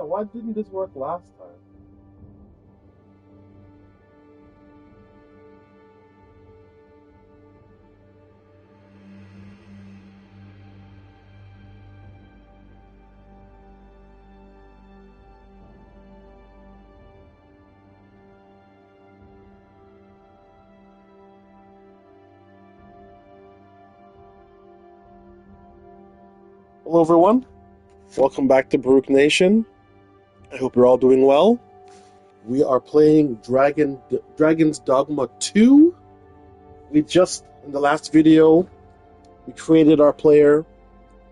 why didn't this work last time? Hello, everyone. Welcome back to Baruch Nation. I hope you're all doing well. We are playing Dragon's Dogma 2. In the last video, we created our player.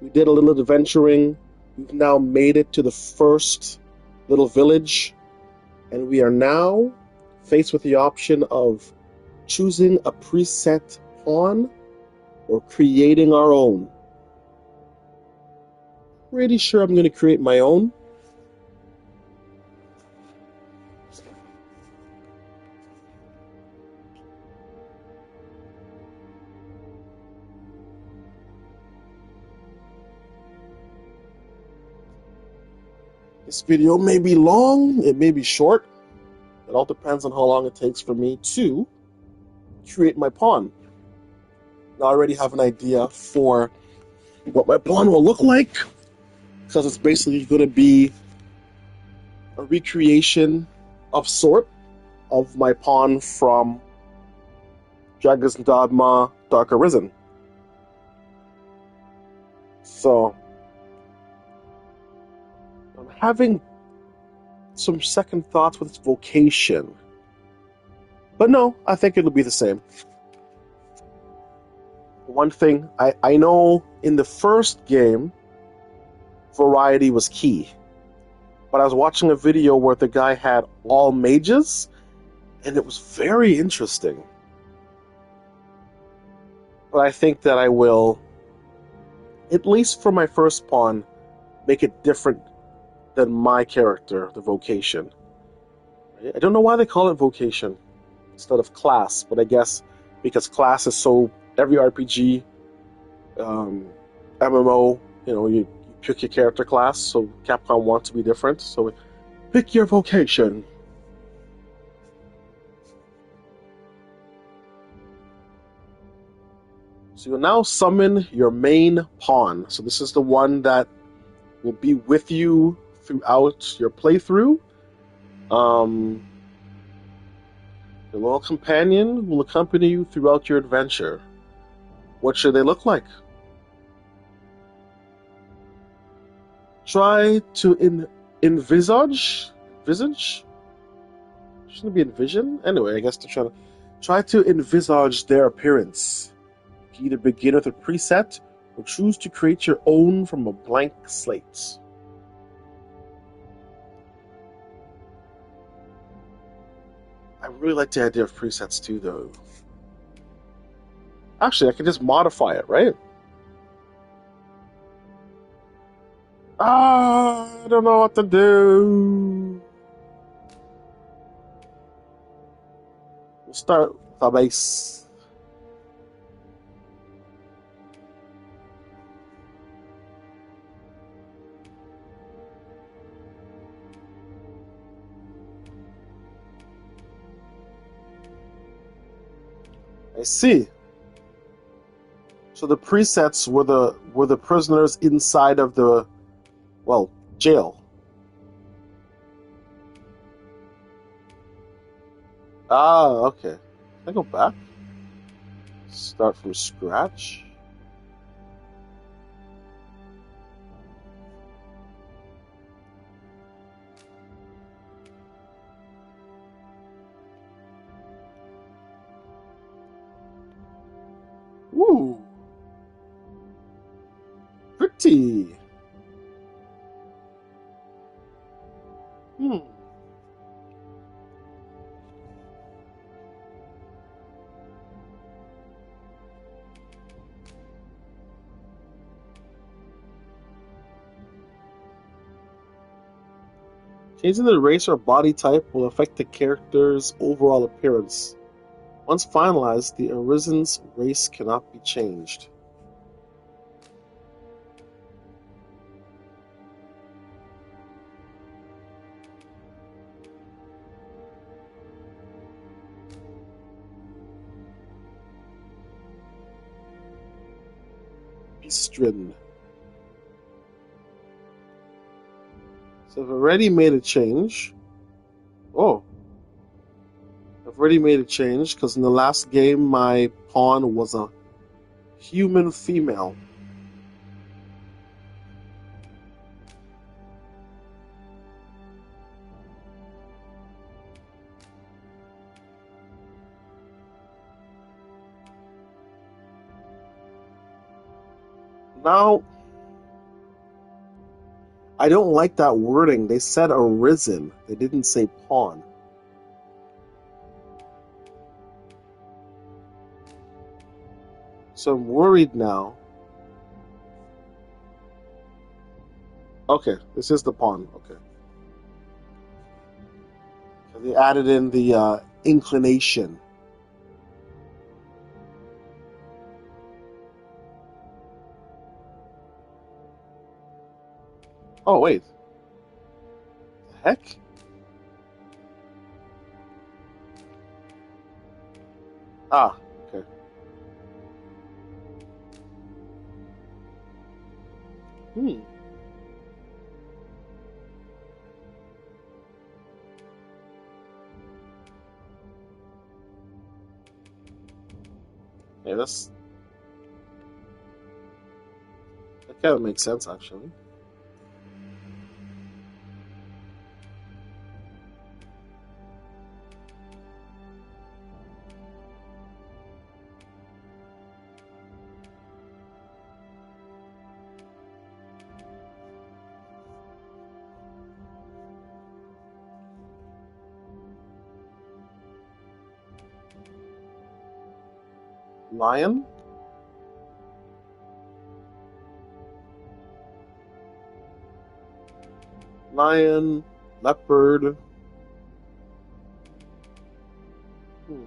We did a little adventuring. We've now made it to the first little village. And we are now faced with the option of choosing a preset pawn or creating our own. Pretty sure I'm going to create my own. This video may be long, it may be short. It all depends on how long it takes for me to create my pawn. Now I already have an idea for what my pawn will look like, because it's basically going to be a recreation of sort of my pawn from Dragon's Dogma Dark Arisen. So I'm having some second thoughts with its vocation. But no, I think it'll be the same. One thing, I know in the first game, variety was key. But I was watching a video where the guy had all mages, and it was very interesting. But I think that I will, at least for my first pawn, make it different than my character, the vocation. I don't know why they call it vocation instead of class, but I guess because class is so, every RPG, MMO, you pick your character class, so Capcom wants to be different, so pick your vocation. So you'll now summon your main pawn. So this is the one that will be with you throughout your playthrough. Your loyal companion will accompany you throughout your adventure. What should they look like? Try to envisage? Shouldn't it be envision? Anyway, I guess to try to envisage their appearance. You can either begin with a preset or choose to create your own from a blank slate. I really like the idea of presets too, though. Actually, I can just modify it, right? I don't know what to do. We'll start with a base. I see. So the presets were the prisoners inside of the, well, jail. Ah, okay. Can I go back? Start from scratch? Ooh. Pretty. Hmm. Changing the race or body type will affect the character's overall appearance. Once finalized, the Arisen's race cannot be changed. Eastern. So I've already made a change. Oh. I've already made a change because in the last game my pawn was a human female. Now, I don't like that wording. They said arisen. They didn't say pawn. So I'm worried now. Okay, this is the pawn. Okay. They added in the inclination. Oh, wait. The heck? Ah, okay. Hmm. Yeah, that kind of makes sense, actually. Lion? Lion, leopard. Hmm.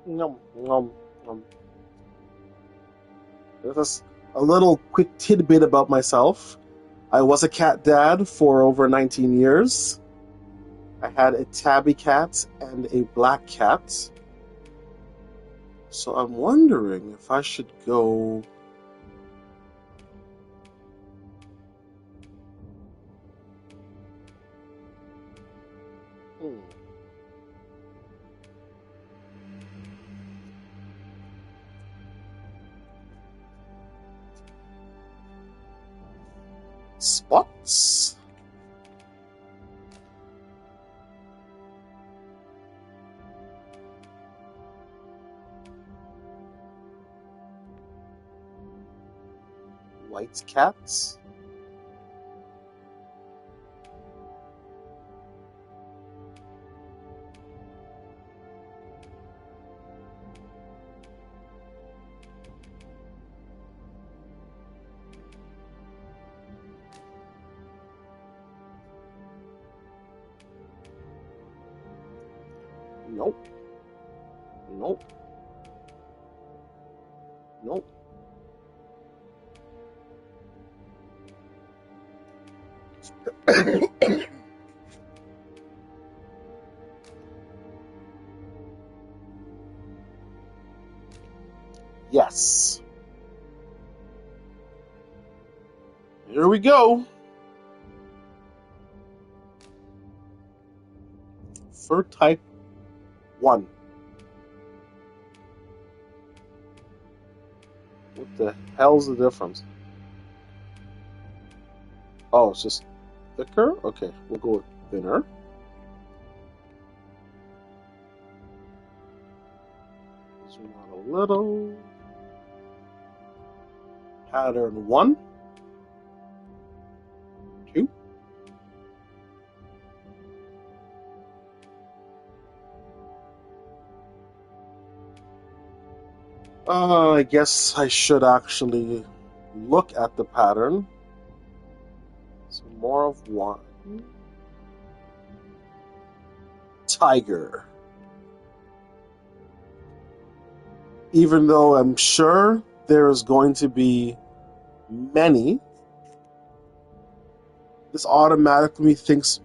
Nom, nom, nom. This is a little quick tidbit about myself. I was a cat dad for over 19 years. I had a tabby cat and a black cat. So I'm wondering if I should go... Hmm. Spots? White cats? Nope. Nope. Nope. Yes. Here we go. Fur type 1. What the hell's the difference? Oh, it's just thicker? Okay, we'll go with thinner. Zoom out a little. Pattern 1. 2. I guess I should actually look at the pattern. So more of one. Tiger. Even though I'm sure there is going to be many This automatically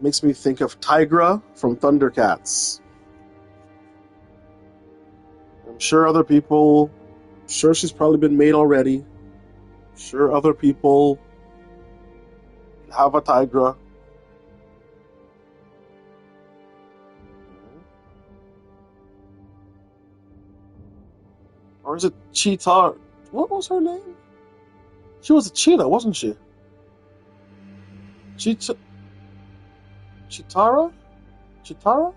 makes me think of Tigra from Thundercats. I'm sure other people, sure she's probably been made already. I'm sure other people have a Tigra. Or is it Cheetah? What was her name? She was a cheetah, wasn't she? Cheetah? Chitara? Chitara?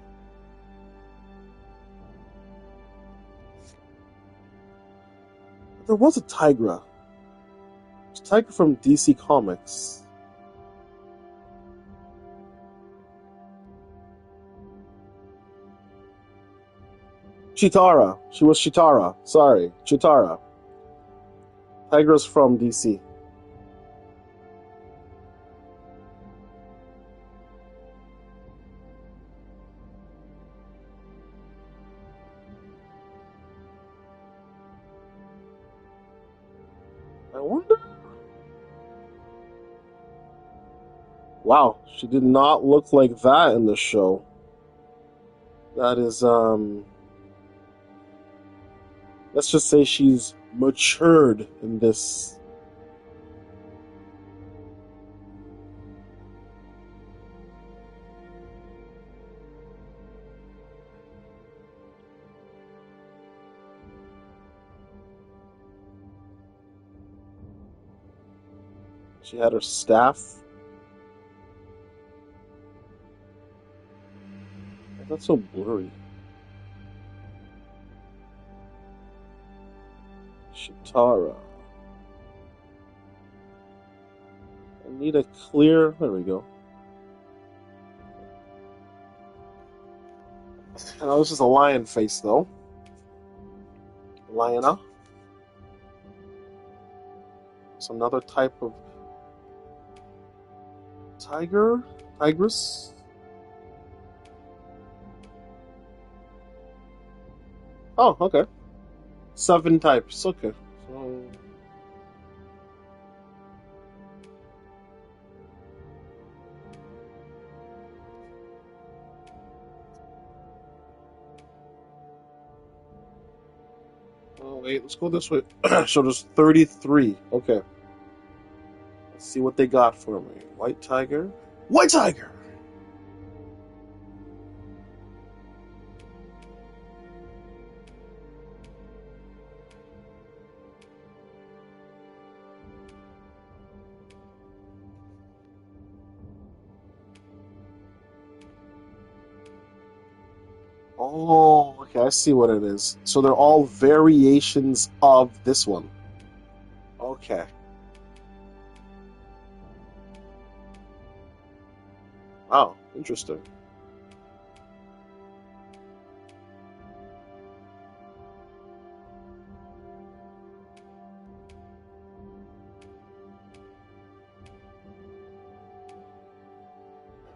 There was a Tigra. It's Tigra from DC Comics. Chitara. She was Chitara. Sorry, Chitara. Tigra's from DC. I wonder. Wow, she did not look like that in the show. That is, let's just say she's matured in this. She had her staff. That's so blurry. Chitara. I need a clear. There we go. I know this is a lion face, though. Liona. It's another type of tiger? Tigress? Oh, okay. 7 types. Okay. So. Oh, wait, let's go this way. So there's 33. Okay. Let's see what they got for me. White tiger. White tiger! Oh, okay, I see what it is. So they're all variations of this one. Okay. Wow, interesting.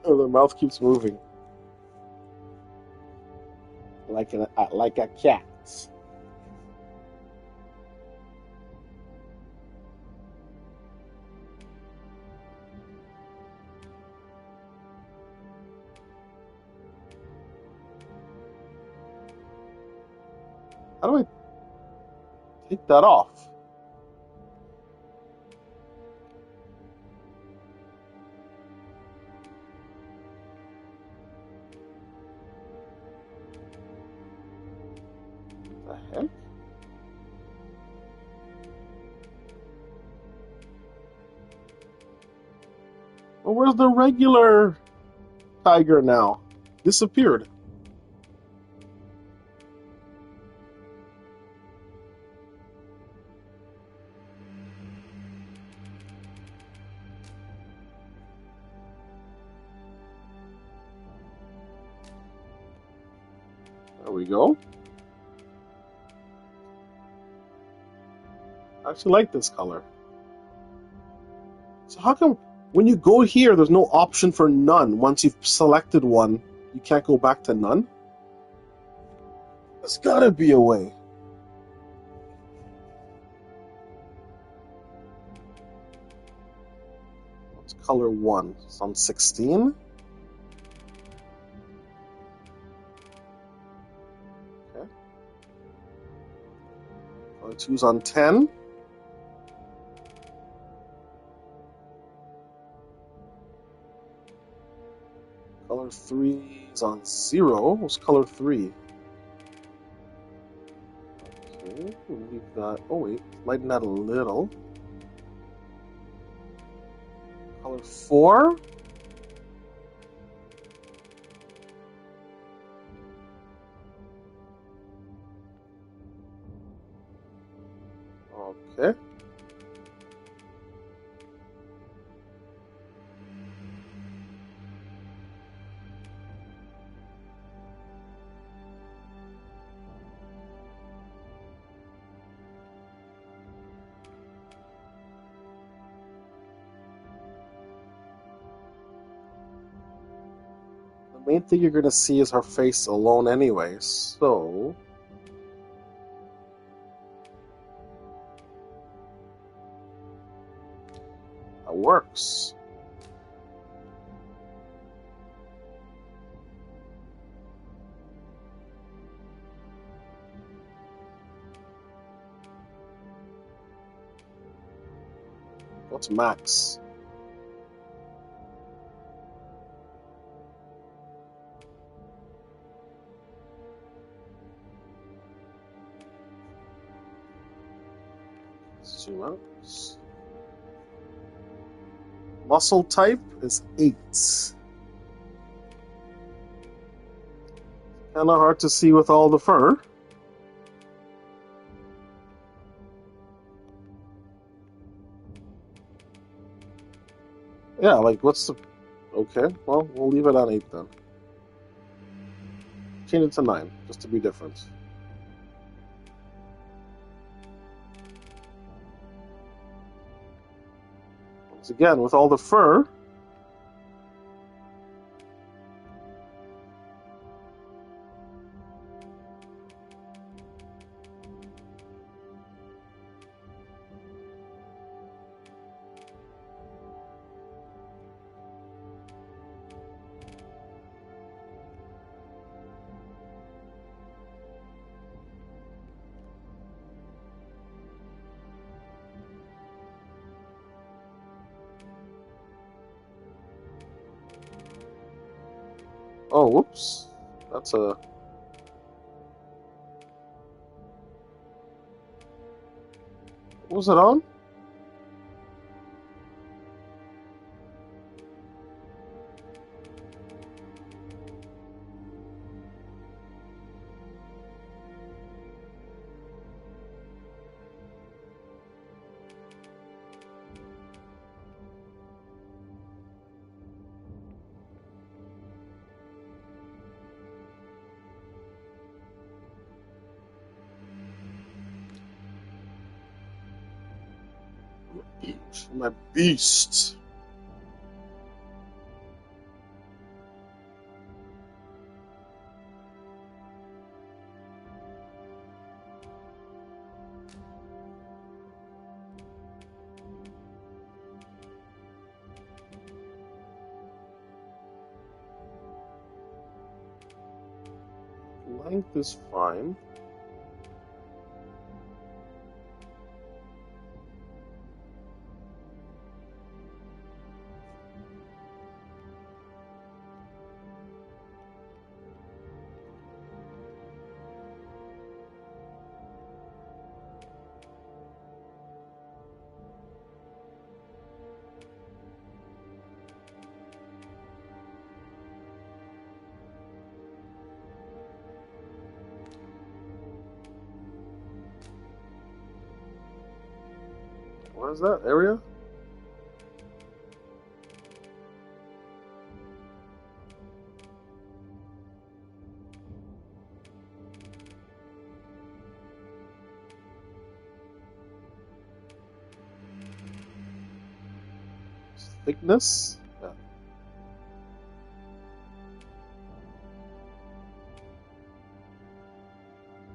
Oh, their mouth keeps moving like a cat. How do I take that off? What the heck? Well, where's the regular tiger now? Disappeared. There we go. I actually like this color. So how come when you go here, there's no option for none? Once you've selected one, you can't go back to none? There's gotta be a way. Let's color 1? It's on 16. Okay. Color 2's on 10. Color 3 is on 0. What's color 3? Okay, we've got. Oh, wait. Lighten that a little. Color 4? Okay. The main thing you're going to see is her face alone anyway, so that works. What's max? Zoom out. Muscle type is 8. Kind of hard to see with all the fur. Yeah, like what's the... Okay, well, we'll leave it on 8 then. Change it to 9, just to be different. Once again, with all the fur, oh, whoops. That's a... What was it on? My beast. Length is fine. What is that area? Thickness? Yeah.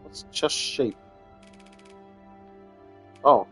What's chest shape? Oh.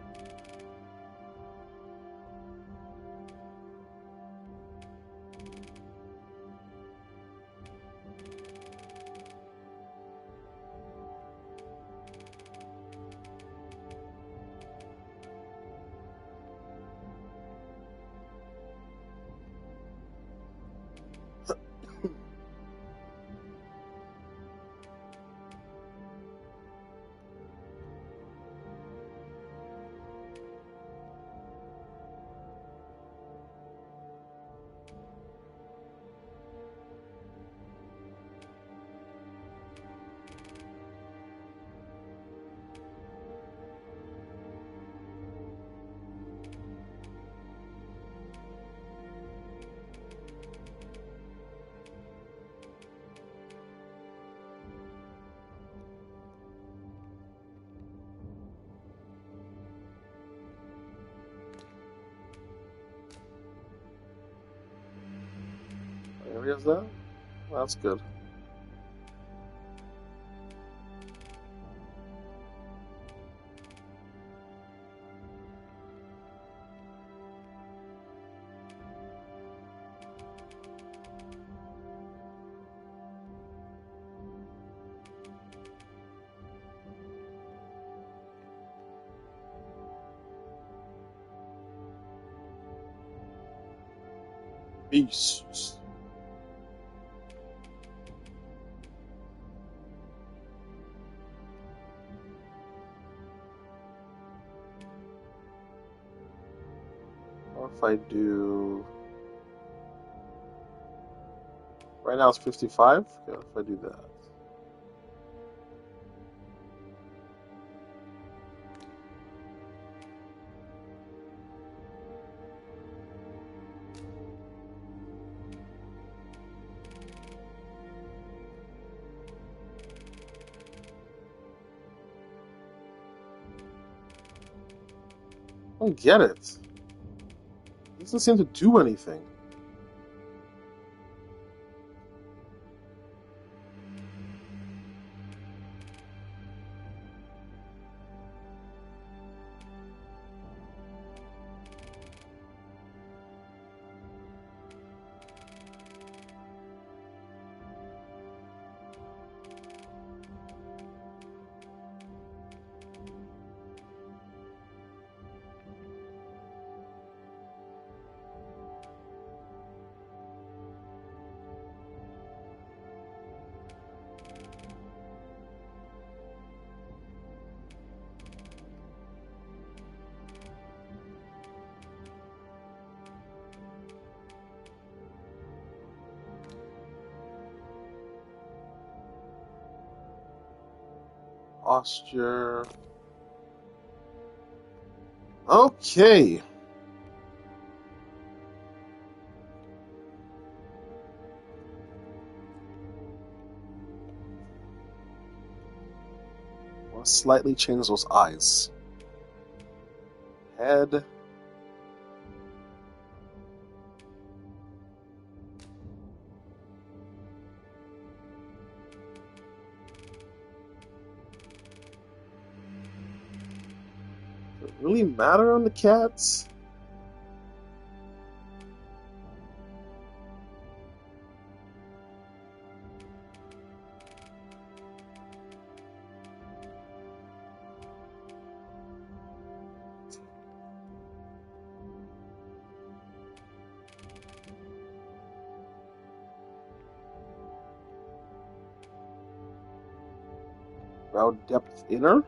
is that? Well, that's good. Beasts. What if I do... Right now it's 55? Okay, what if I do that? I don't get it. It doesn't seem to do anything. Posture. Okay. I'll slightly change those eyes. Head. Does it really matter on the cats? Brow depth inner?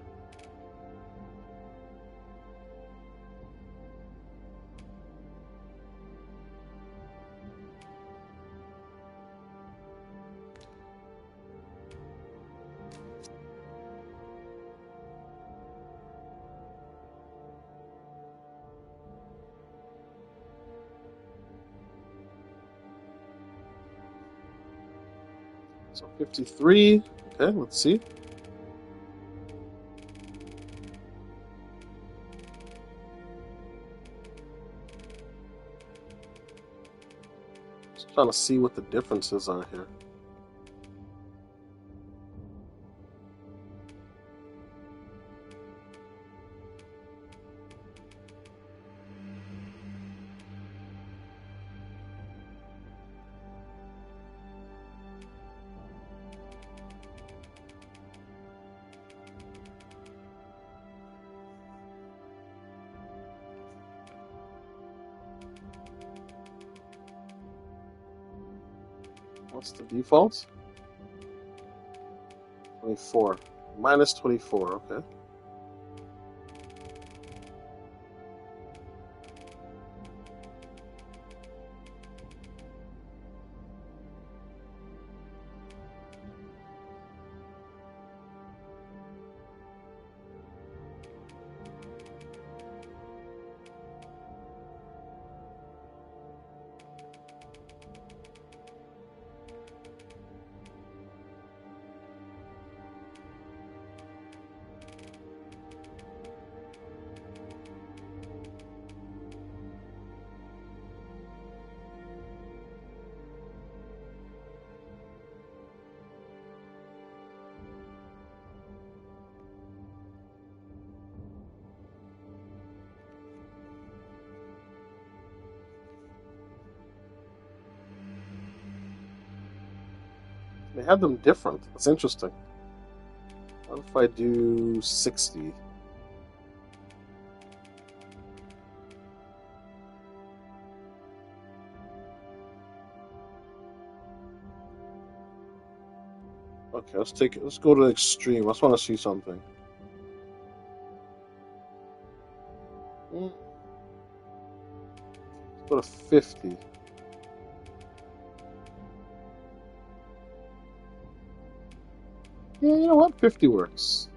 So 53. Okay, let's see. Just trying to see what the differences are here. What's the default? 24. Minus 24, okay. They have them different. That's interesting. What if I do 60? Okay, let's go to the extreme. I just want to see something. Let's go to 50. Yeah, you know what? 50 works.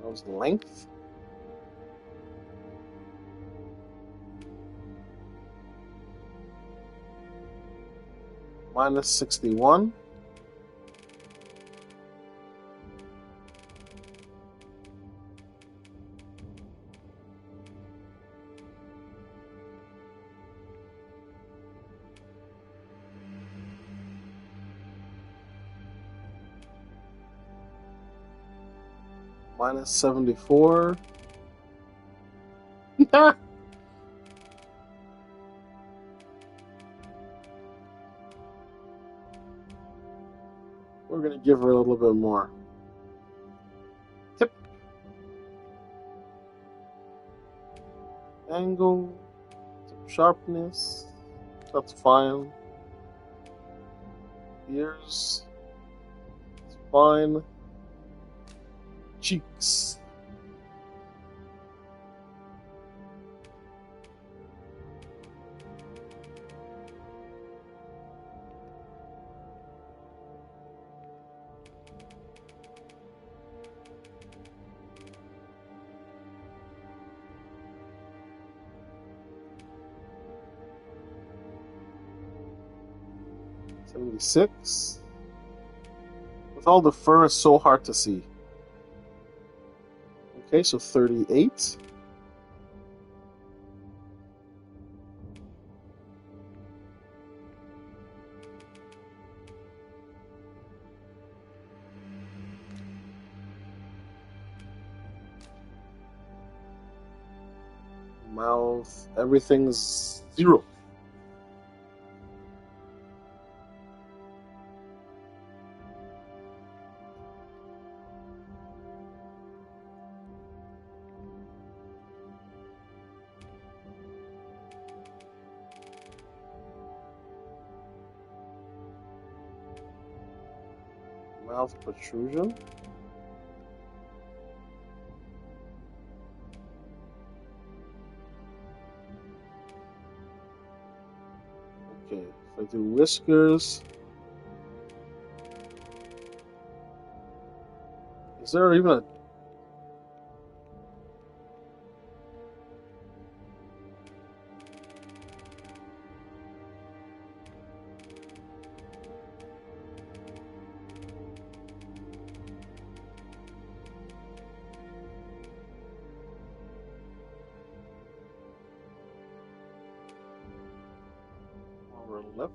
That was length. Minus 61. Minus 74. We're going to give her a little bit more. Tip. Angle. Tip sharpness. That's fine. Ears. It's fine. Cheeks. $76. With all the fur, it's so hard to see. Okay, so 38. Mouth, everything's 0. Mouth protrusion. Okay, if I do whiskers, is there even a... lower lip?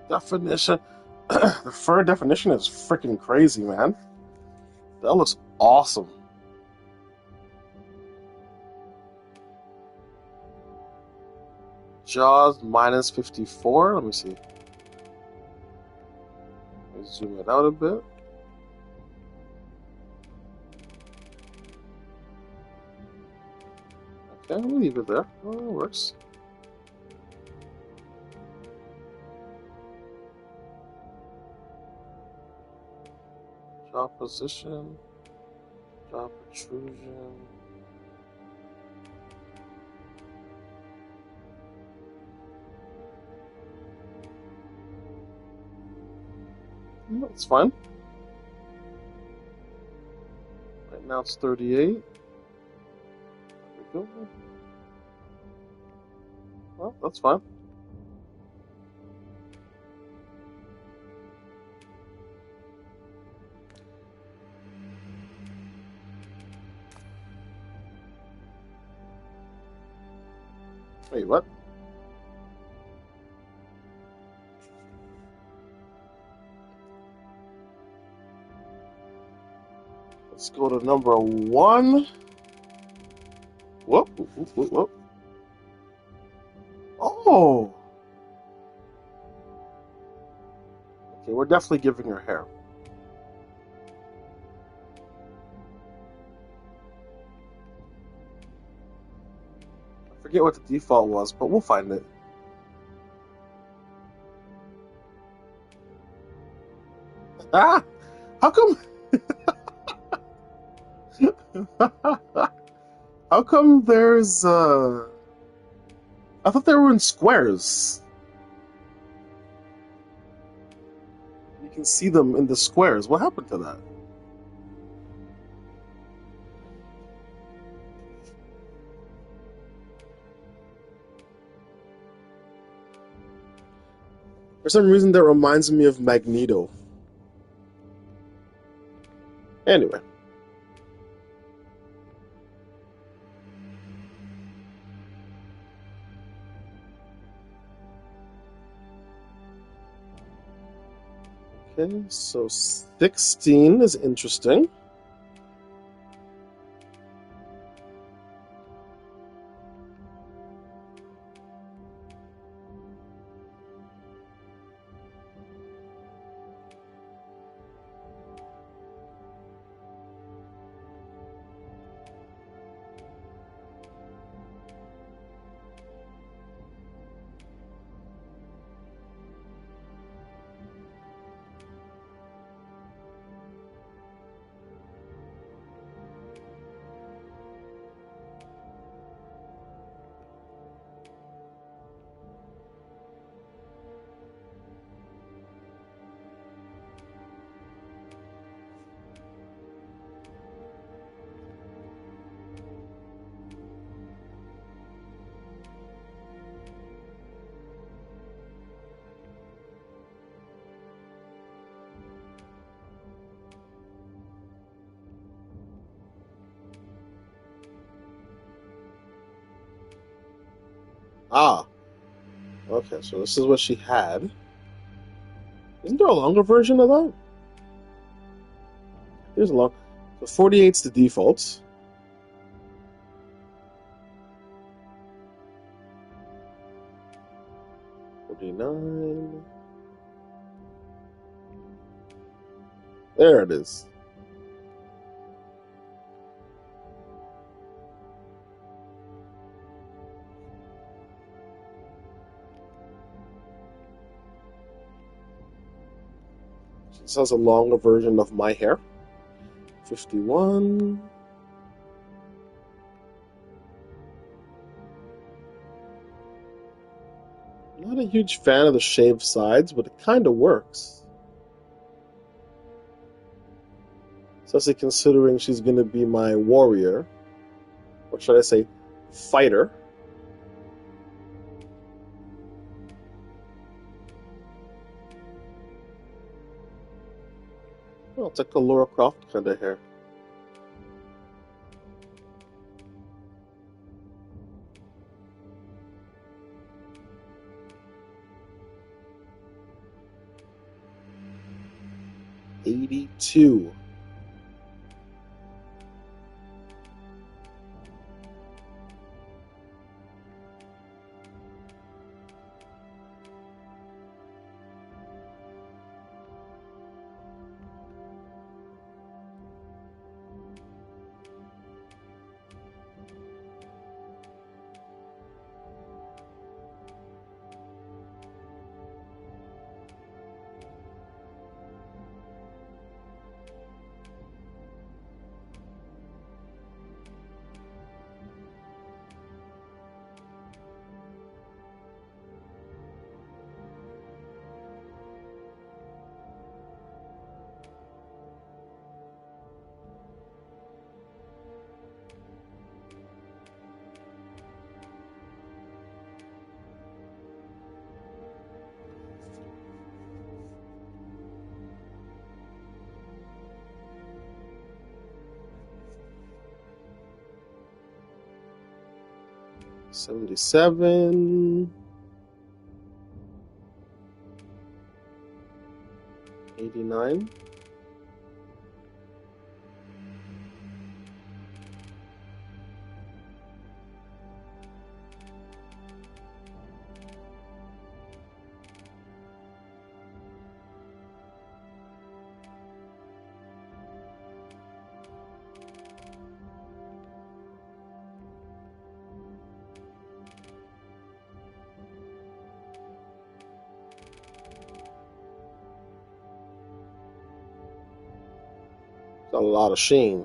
Definition. The fur definition is freaking crazy, man. That looks awesome. Jaws minus 54. Let me see. Let me zoom it out a bit. Okay, we'll leave it there. Oh, it works. Jaw position. Jaw protrusion. That's fine. Right now it's 38. go. Well, that's fine. Wait, what? Let's go to number 1. Whoop, whoop, whoop, whoop, whoop. Oh! Okay, we're definitely giving her hair. I forget what the default was, but we'll find it. Ah! How come? How come there's I thought they were in squares. You can see them in the squares. What happened to that? For some reason, that reminds me of Magneto. Anyway. Okay, so 16 is interesting. Ah, okay, so this is what she had. Isn't there a longer version of that? There's a long. So 48's the default. $49. There it is. This has a longer version of my hair. 51. Not a huge fan of the shaved sides, but it kind of works. Especially considering she's going to be my warrior. Or should I say, fighter. Well, it's like a Laura Croft kind of hair. $82. 77, 89, a lot of sheen.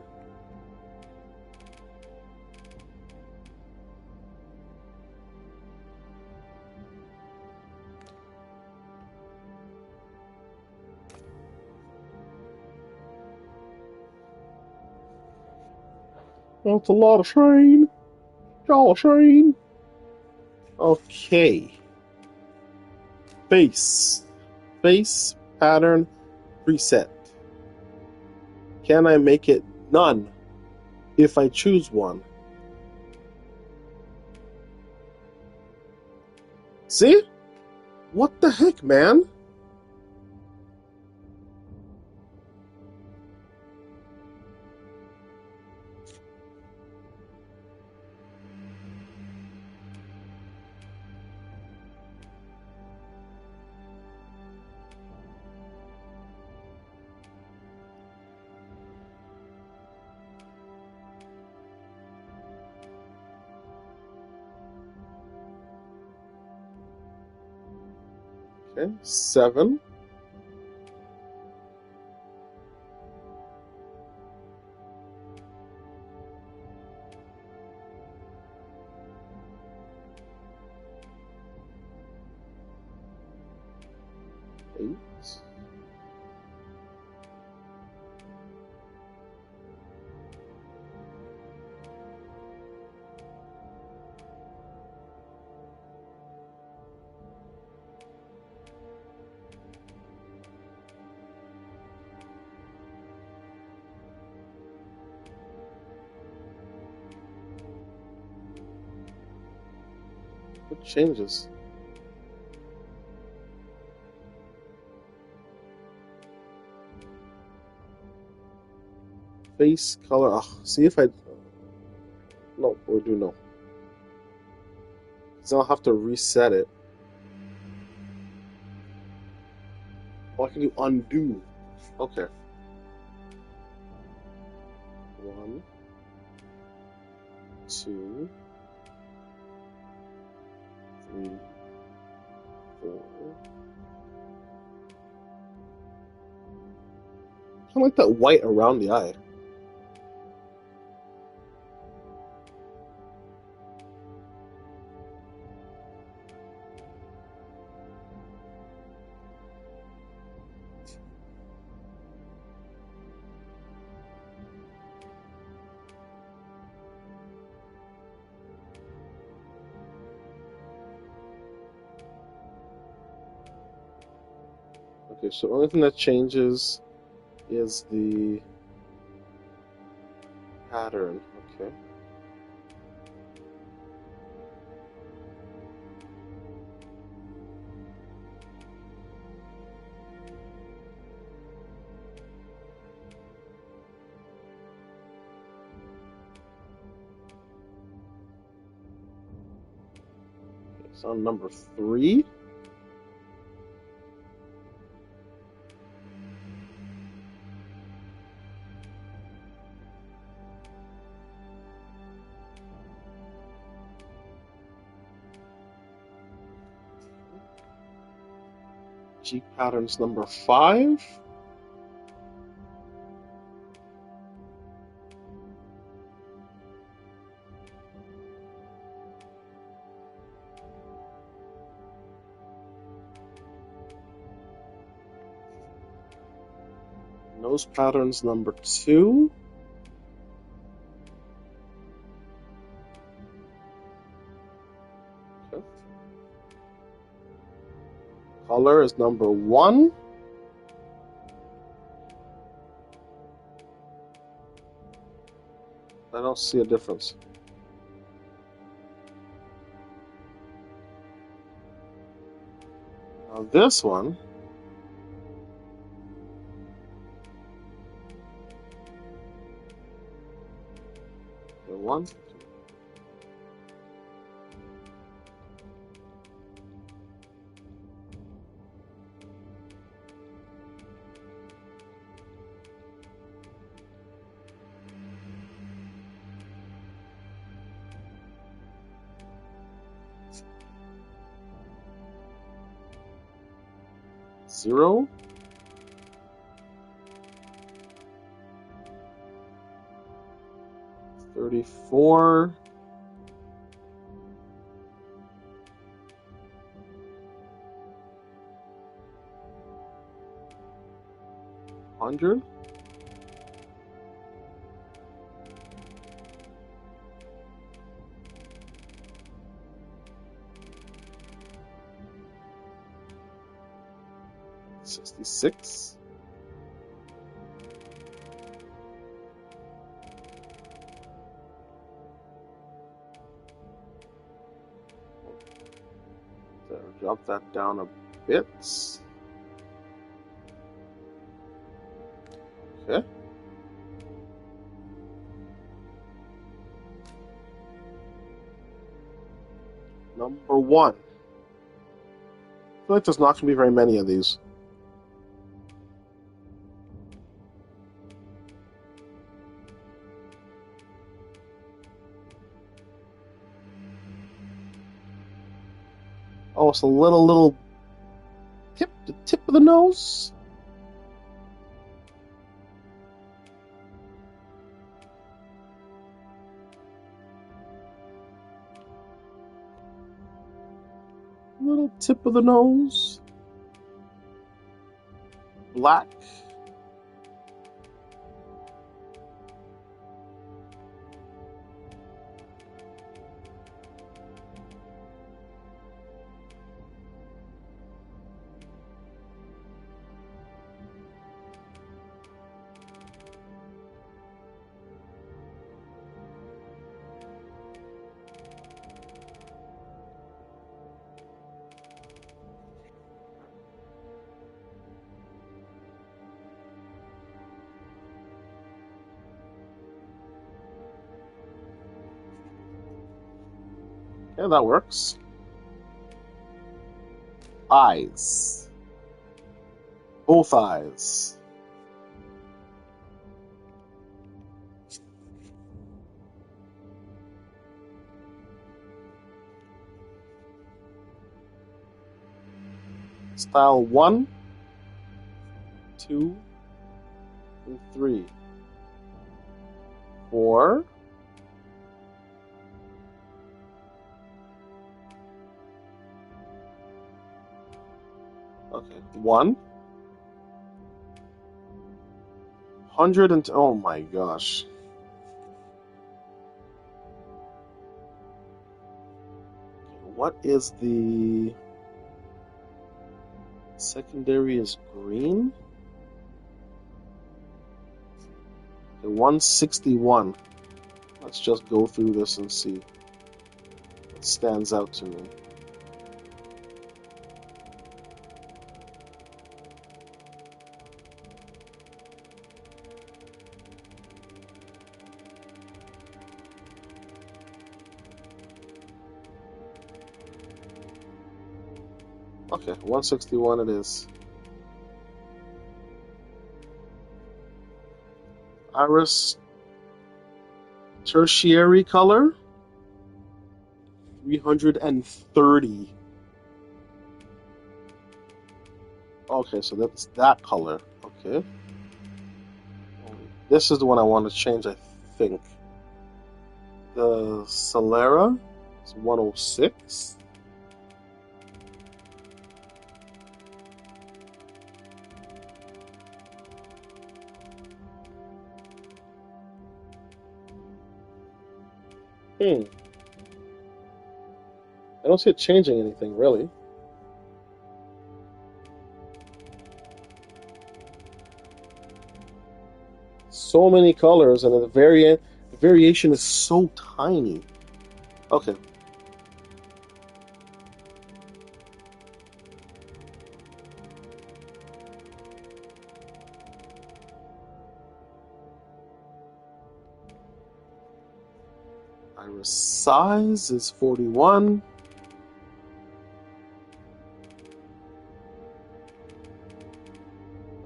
That's a lot of sheen. Jolly sheen. Okay. Face. Face pattern preset. Can I make it none if I choose one? See? What the heck, man? Okay, 7. 8. What changes? Face color. Oh, see if I. No, or do no. Because I'll have to reset it. Oh, I can do undo. Okay. 1, 2, 3, 4. I like that white around the eye. Okay, so the only thing that changes is the pattern. Okay. It's on number 3. Cheek patterns number 5. Nose patterns number 2. Okay. Color is number 1. I don't see a difference. this one, the one, two. Zero, 34, 100, 66, 'll drop that down a bit. Okay. Number one. I feel like there's not going to be very many of these. Oh, it's a little tip, the tip of the nose. Little tip of the nose. Black. Yeah, that works. Eyes. Both eyes. Style 1, 2, and 3. 4. Okay, 1. 100 and oh my gosh. What is the secondary is green? Okay, 161. Let's just go through this and see what stands out to me. Okay, 161 it is. Iris tertiary color 330. Okay, so that's that color. Okay. This is the one I want to change, I think. The Solera is 106. I don't see it changing anything, really. So many colors, and the variation is so tiny. Okay. Iris size is 41.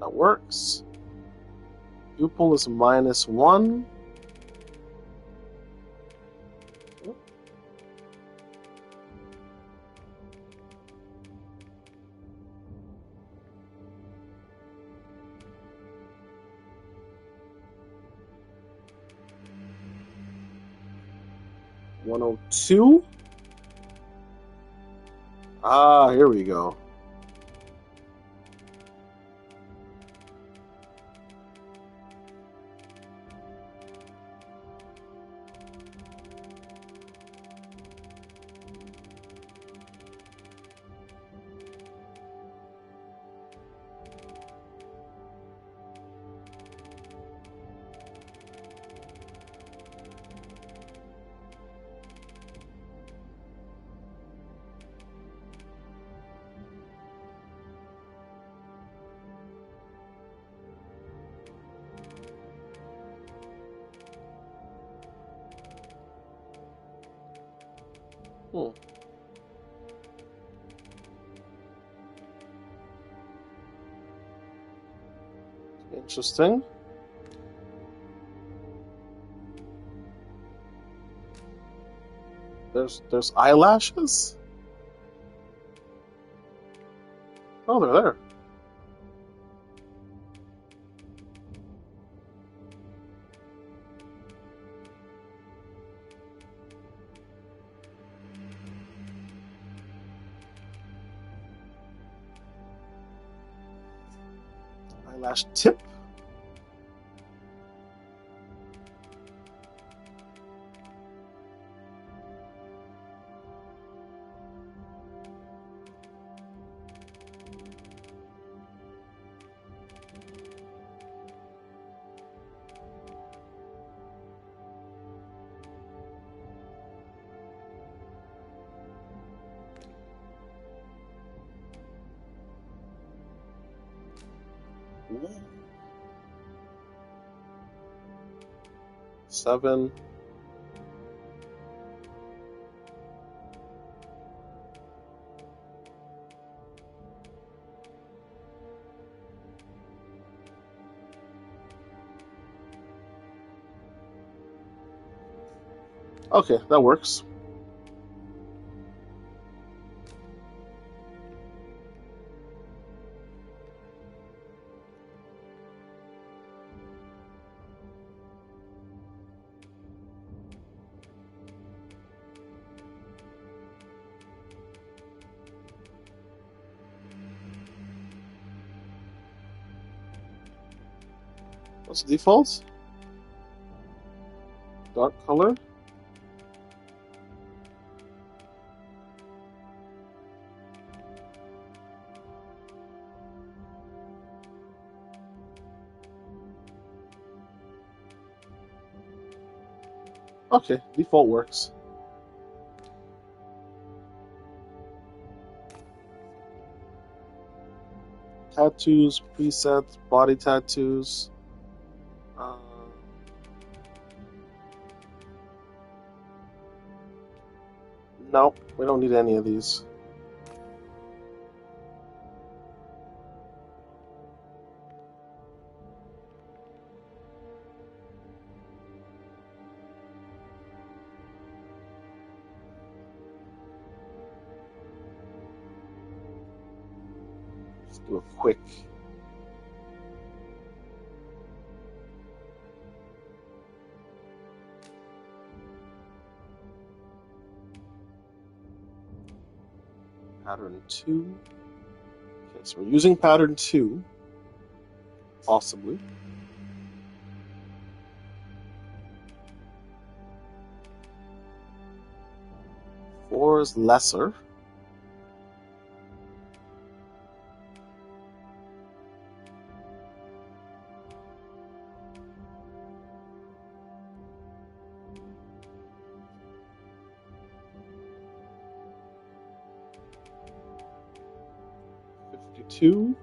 That works. Pupil is -1. 102. Ah, here we go. Hmm. Interesting. There's eyelashes? Oh, they're there. Eyelash tip. Ooh. 7. Okay, that works. What's the default? Dark color. Okay, default works. Tattoos, presets, body tattoos. Nope, we don't need any of these. Let's do a quick. Pattern 2. Okay, so we're using pattern 2. Possibly. Four is lesser. Two.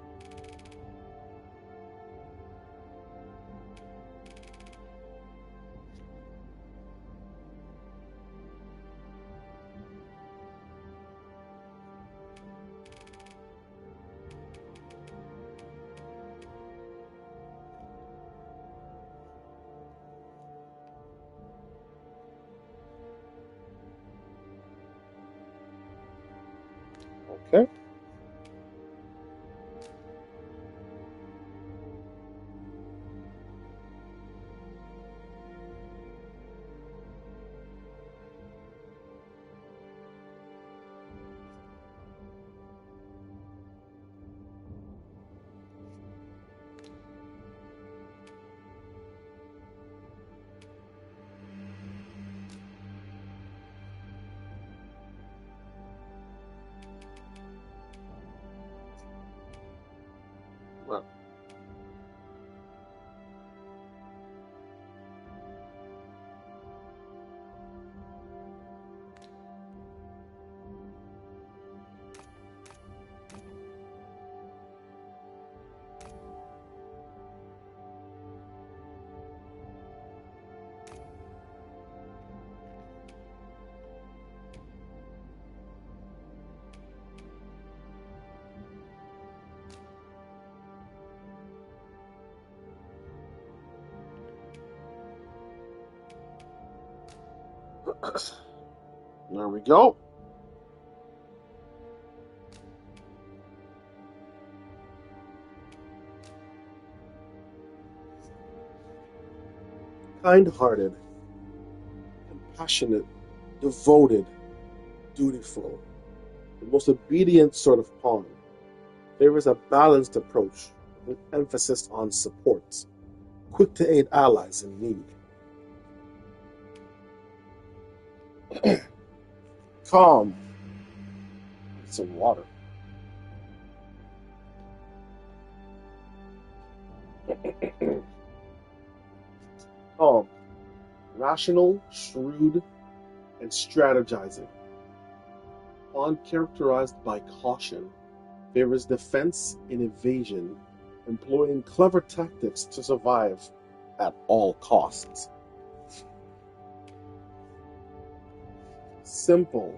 Well, there we go. Kind-hearted, compassionate, devoted, dutiful, the most obedient sort of pawn. There is a balanced approach with emphasis on support, quick to aid allies in need. Calm, some water. Calm, rational, shrewd, and strategizing. Pawn characterized by caution. There is defense and evasion, employing clever tactics to survive at all costs. Simple,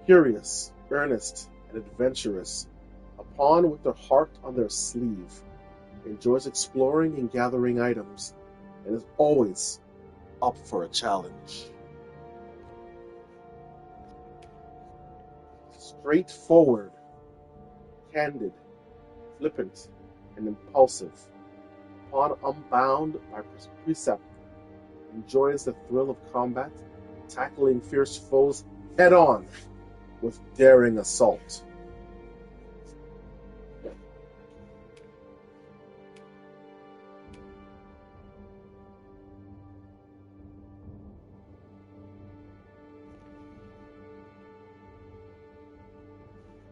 curious, earnest, and adventurous. A pawn with their heart on their sleeve, enjoys exploring and gathering items, and is always up for a challenge. Straightforward, candid, flippant, and impulsive. Pawn unbound by precept, enjoys the thrill of combat, tackling fierce foes head-on with daring assault.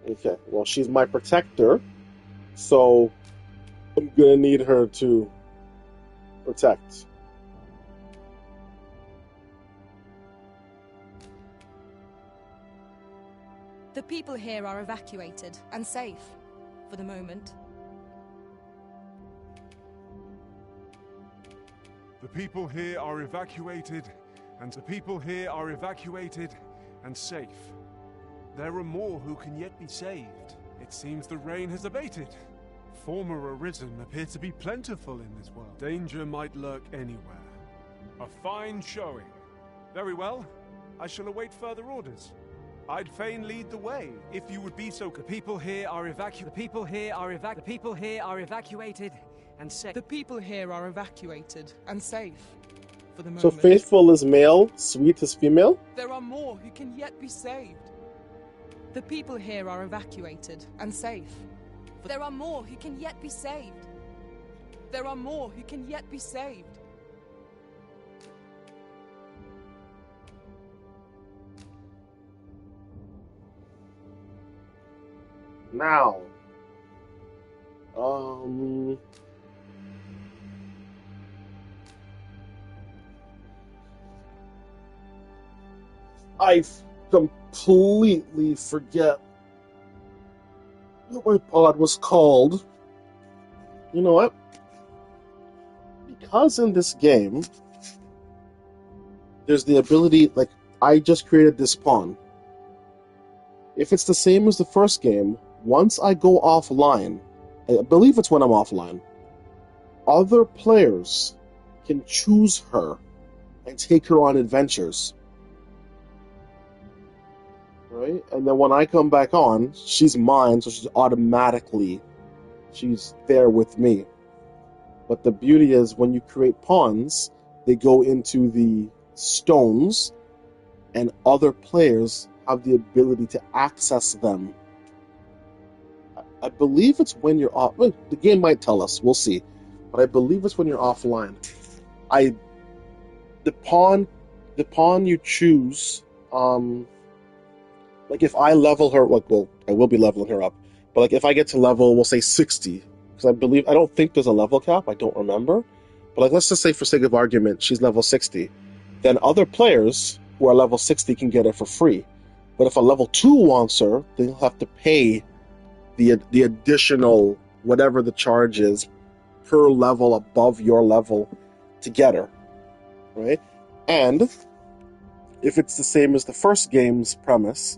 Okay, well, she's my protector, so I'm gonna need her to protect. The people here are evacuated and safe, for the moment. The people here are evacuated, and the people here are evacuated and safe. There are more who can yet be saved. It seems the rain has abated. Former arisen appear to be plentiful in this world. Danger might lurk anywhere. A fine showing. Very well. I shall await further orders. I'd fain lead the way, if you would be so. The people here are evacuated. The people here are evacuated and safe. The people here are evacuated and safe, for the moment. So faithful is male, sweet is female? There are more who can yet be saved. The people here are evacuated and safe. There are more who can yet be saved. There are more who can yet be saved. Now, I completely forget what my pod was called. You know what? Because in this game, there's the ability, like, I just created this pawn. If it's the same as the first game, once I go offline, I believe it's when I'm offline, other players can choose her and take her on adventures. Right? And then when I come back on, she's mine, so she's there with me. But the beauty is when you create pawns, they go into the stones, and other players have the ability to access them. I believe it's when you're off. Well, the game might tell us. We'll see. But I believe it's when you're offline. The pawn you choose, like if I level her, like, well, I will be leveling her up. But like if I get to level, we'll say 60, because I don't think there's a level cap. I don't remember. But like let's just say for sake of argument, she's level 60. Then other players who are level 60 can get her for free. But if a level 2 wants her, they'll have to pay the additional whatever the charge is per level above your level to get her, right? And if it's the same as the first game's premise,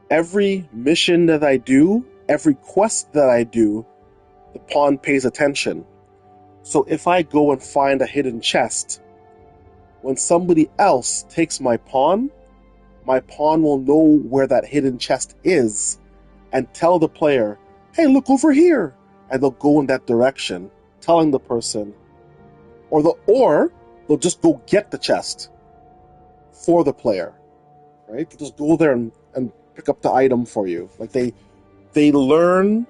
every mission that I do, every quest that I do, the pawn pays attention. So if I go and find a hidden chest, when somebody else takes my pawn will know where that hidden chest is and tell the player, hey, look over here. And they'll go in that direction, telling the person, or they'll just go get the chest for the player, right? They'll just go there and pick up the item for you. Like they learn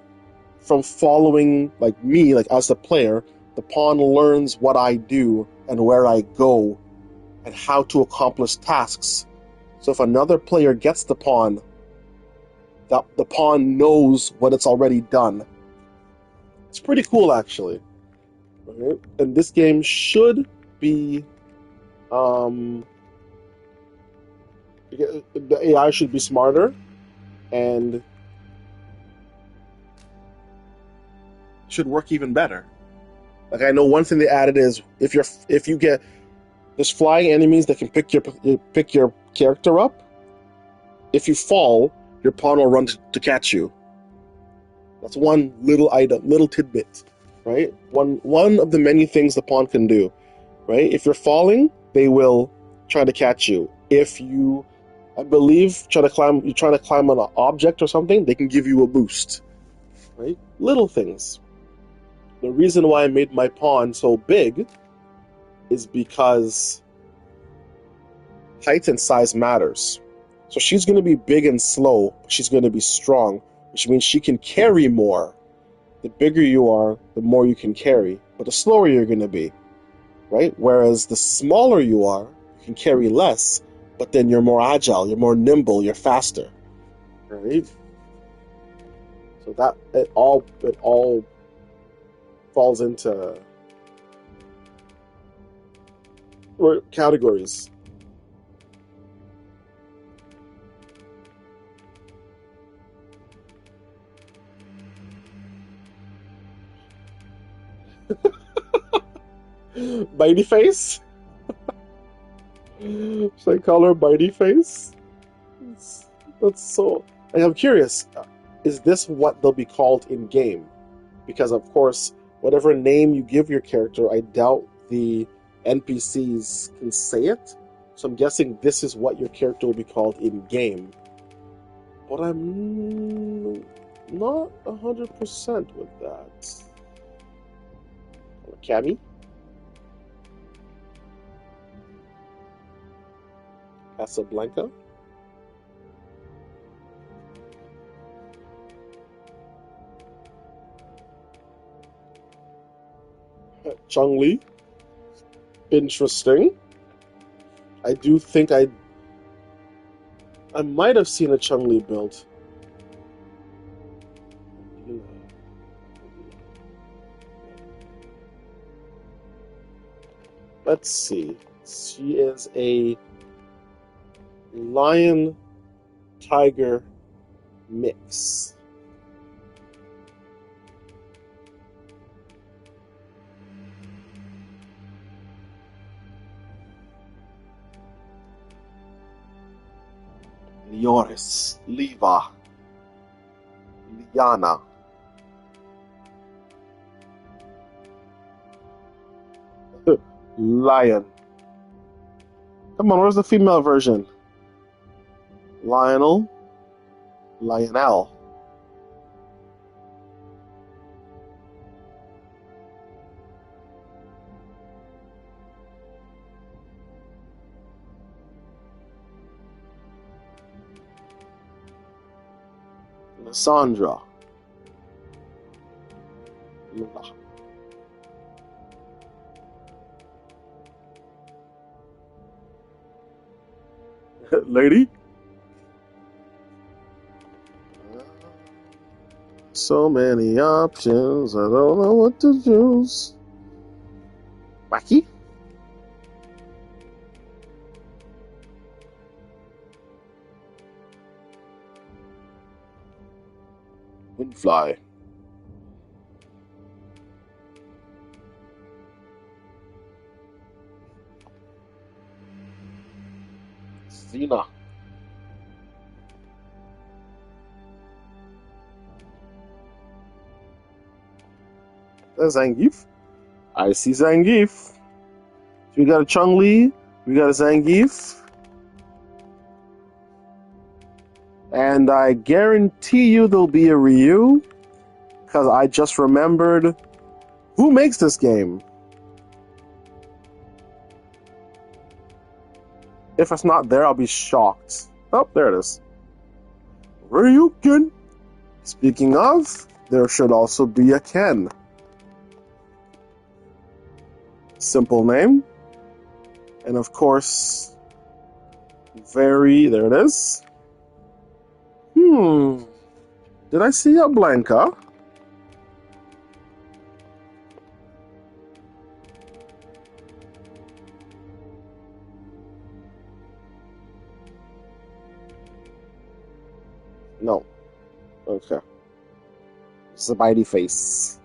from following, like me, like as the player, the pawn learns what I do and where I go and how to accomplish tasks. So if another player gets the pawn knows what it's already done. It's pretty cool, actually. Right? And this game should be, the AI should be smarter, and should work even better. Like I know one thing they added is if you get there's flying enemies that can pick your character up. If you fall, your pawn will run to catch you. That's one little item, little tidbit, right? One of the many things the pawn can do, right? If you're falling, they will try to catch you. If you, I believe, you're trying to climb on an object or something, they can give you a boost, right? Little things. The reason why I made my pawn so big is because height and size matters. So she's going to be big and slow, but she's going to be strong, which means she can carry more. The bigger you are, the more you can carry, but the slower you're going to be, right? Whereas the smaller you are, you can carry less, but then you're more agile, you're more nimble, you're faster, right? So that it all falls into categories. Bitey face? Should I call her Bitey face? That's so. And I'm curious, is this what they'll be called in game? Because of course, whatever name you give your character, I doubt the NPCs can say it. So I'm guessing this is what your character will be called in game. But I'm not 100% with that. Cammy? Casablanca? Chun-Li? Interesting. I do think I might have seen a Chun-Li build. Let's see. She is a lion tiger mix. Lioris, Liva, Liana. Lion. Come on, where's the female version? Lionel, Lionel. Lysandra. Lady? So many options, I don't know what to choose. Wacky? Windfly. Xena. Zangief. I see Zangief. We got a Chun-Li. We got a Zangief. And I guarantee you there'll be a Ryu. Because I just remembered who makes this game. If it's not there, I'll be shocked. Oh, there it is. Ryukin. Speaking of, there should also be a Ken. Simple name. And of course, there it is. Did I see a Blanca? No. Okay. It's a bitey face.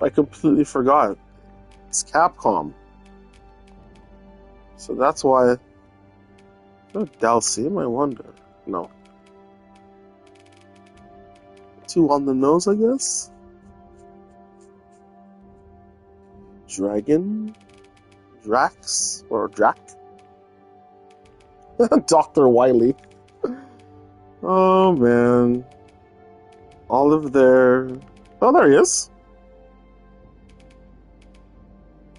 I completely forgot. It's Capcom. So that's why... Oh, Dalsim, I wonder. No. Too on the nose, I guess? Dragon? Drax? Or Drac? Dr. Wily. Oh, man. Olive there. Oh, there he is.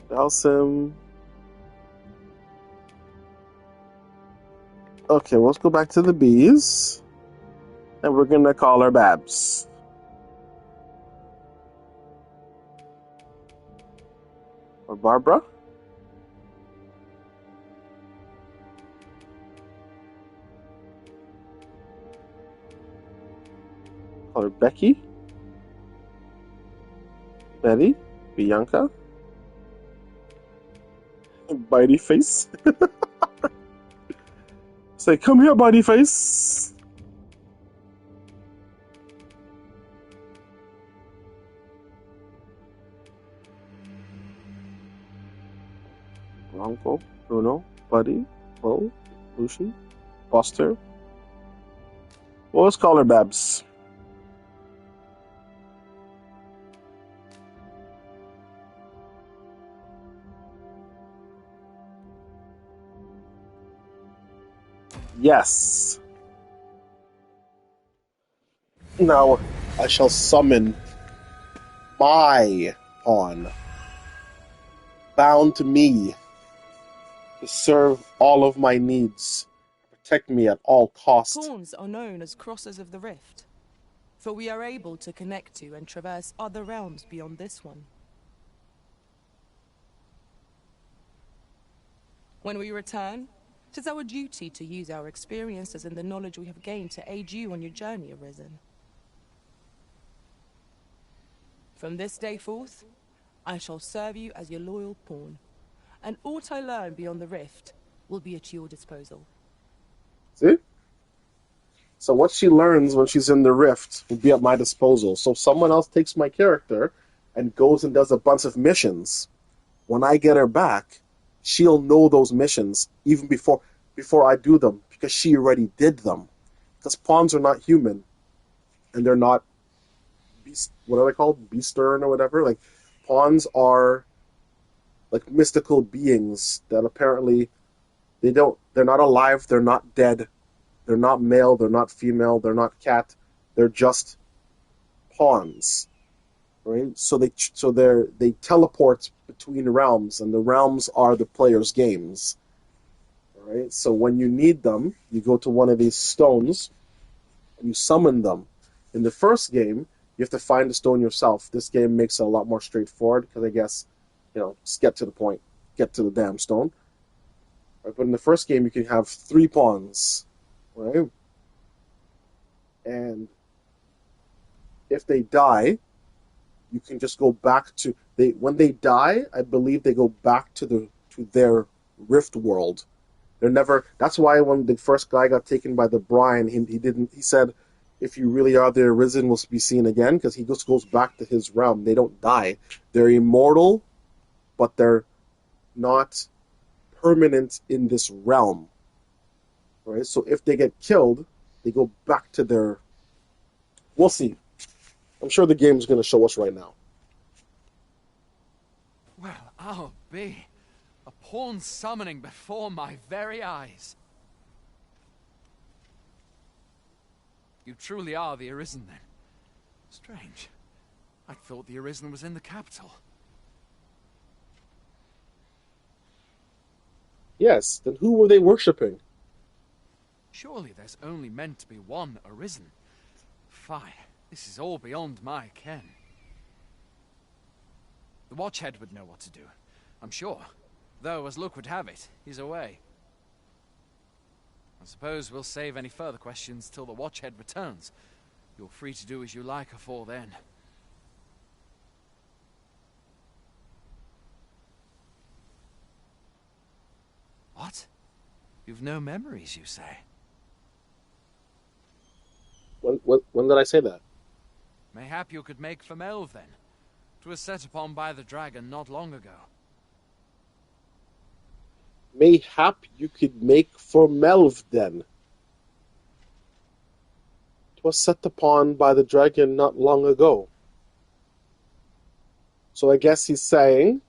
Dalsim. Okay, let's go back to the bees. And we're gonna call her Babs. Or Barbara? Call her Becky? Betty? Bianca? Bitey face? Say, come here, bitey face! Bronco, Bruno, Buddy, Bo, Lucy, Buster. Well, let's call her Babs. Yes. Now I shall summon my pawn, bound to me, to serve all of my needs, protect me at all costs. Pawns are known as crossers of the rift, for we are able to connect to and traverse other realms beyond this one. When we return, it is our duty to use our experiences and the knowledge we have gained to aid you on your journey, Arisen. From this day forth, I shall serve you as your loyal pawn, and aught I learn beyond the rift will be at your disposal. See? So what she learns when she's in the rift will be at my disposal. So if someone else takes my character and goes and does a bunch of missions, when I get her back, she'll know those missions even before I do them, because she already did them. Because pawns are not human, and they're not beast. What are they called? Beastern or whatever. Like, pawns are like mystical beings that apparently they're not alive. They're not dead. They're not male. They're not female. They're not cat. They're just pawns. Right? So they teleport between realms, and the realms are the player's games. Right? So when you need them, you go to one of these stones and you summon them. In the first game, you have to find the stone yourself. This game makes it a lot more straightforward because I guess, just get to the point, get to the damn stone. Right? But in the first game, you can have 3 pawns, right? And if they die, you can just go back to they. When they die, I believe they go back to their rift world. They're never. That's why when the first guy got taken by the brine, he didn't. He said, "If you really are the Arisen, will be seen again." Because he just goes back to his realm. They don't die. They're immortal, but they're not permanent in this realm. Right. So if they get killed, they go back to their. We'll see. I'm sure the game's going to show us right now. Well, I'll be. A pawn summoning before my very eyes. You truly are the Arisen, then? Strange. I thought the Arisen was in the capital. Yes, then who were they worshipping? Surely there's only meant to be one Arisen. Fine, this is all beyond my ken. The Watchhead would know what to do, I'm sure. Though, as luck would have it, he's away. I suppose we'll save any further questions till the Watchhead returns. You're free to do as you like afore then. What? You've no memories, you say? When did I say that? Mayhap you could make for Melve, then. 'Twas set upon by the dragon not long ago. Mayhap you could make for Melv then. 'Twas set upon by the dragon not long ago. So I guess he's saying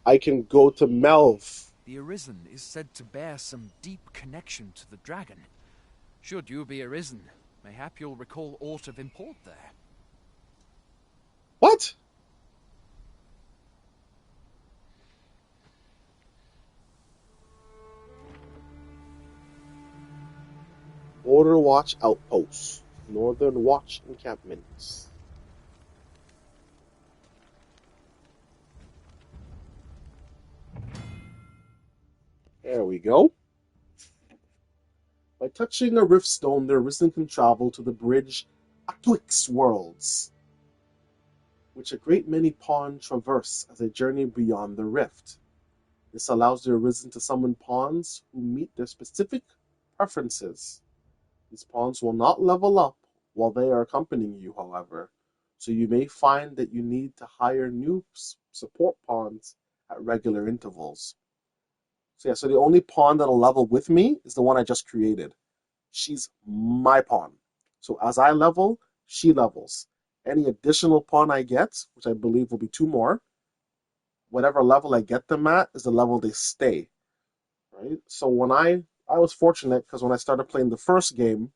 I can go to Melv. The Arisen is said to bear some deep connection to the dragon. Should you be Arisen, mayhap you'll recall aught of import there. What? Border Watch Outposts. Northern Watch encampments. There we go. By touching a rift stone, the Arisen can travel to the bridge atwixt worlds, which a great many pawns traverse as they journey beyond the rift. This allows the Arisen to summon pawns who meet their specific preferences. These pawns will not level up while they are accompanying you, however, so you may find that you need to hire new support pawns at regular intervals. So the only pawn that'll level with me is the one I just created. She's my pawn. So as I level, she levels. Any additional pawn I get, which I believe will be 2 more, whatever level I get them at is the level they stay. Right? So when I was fortunate because when I started playing the first game,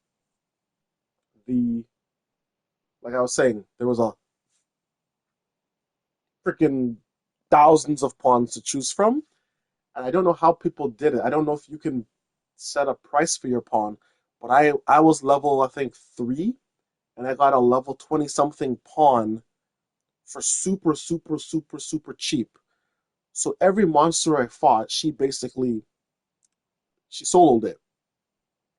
like I was saying, there was a freaking thousands of pawns to choose from, and I don't know how people did it. I don't know if you can set a price for your pawn, but I was level I think 3, and I got a level 20 something pawn for super super super super cheap. So every monster I fought, she soloed it.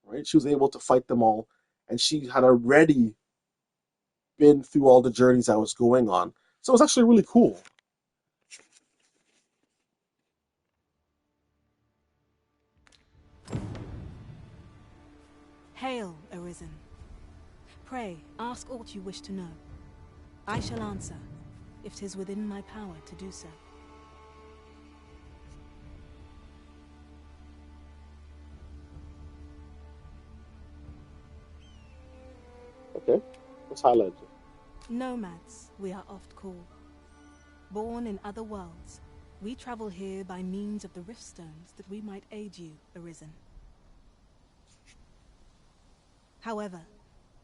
Right? She was able to fight them all, and she had already been through all the journeys I was going on. So it was actually really cool. Hail, Arisen. Pray, ask aught you wish to know. I shall answer, if 'tis within my power to do so. Okay, let's highlight it. Nomads, we are oft called. Born in other worlds, we travel here by means of the rift stones that we might aid you, Arisen. However,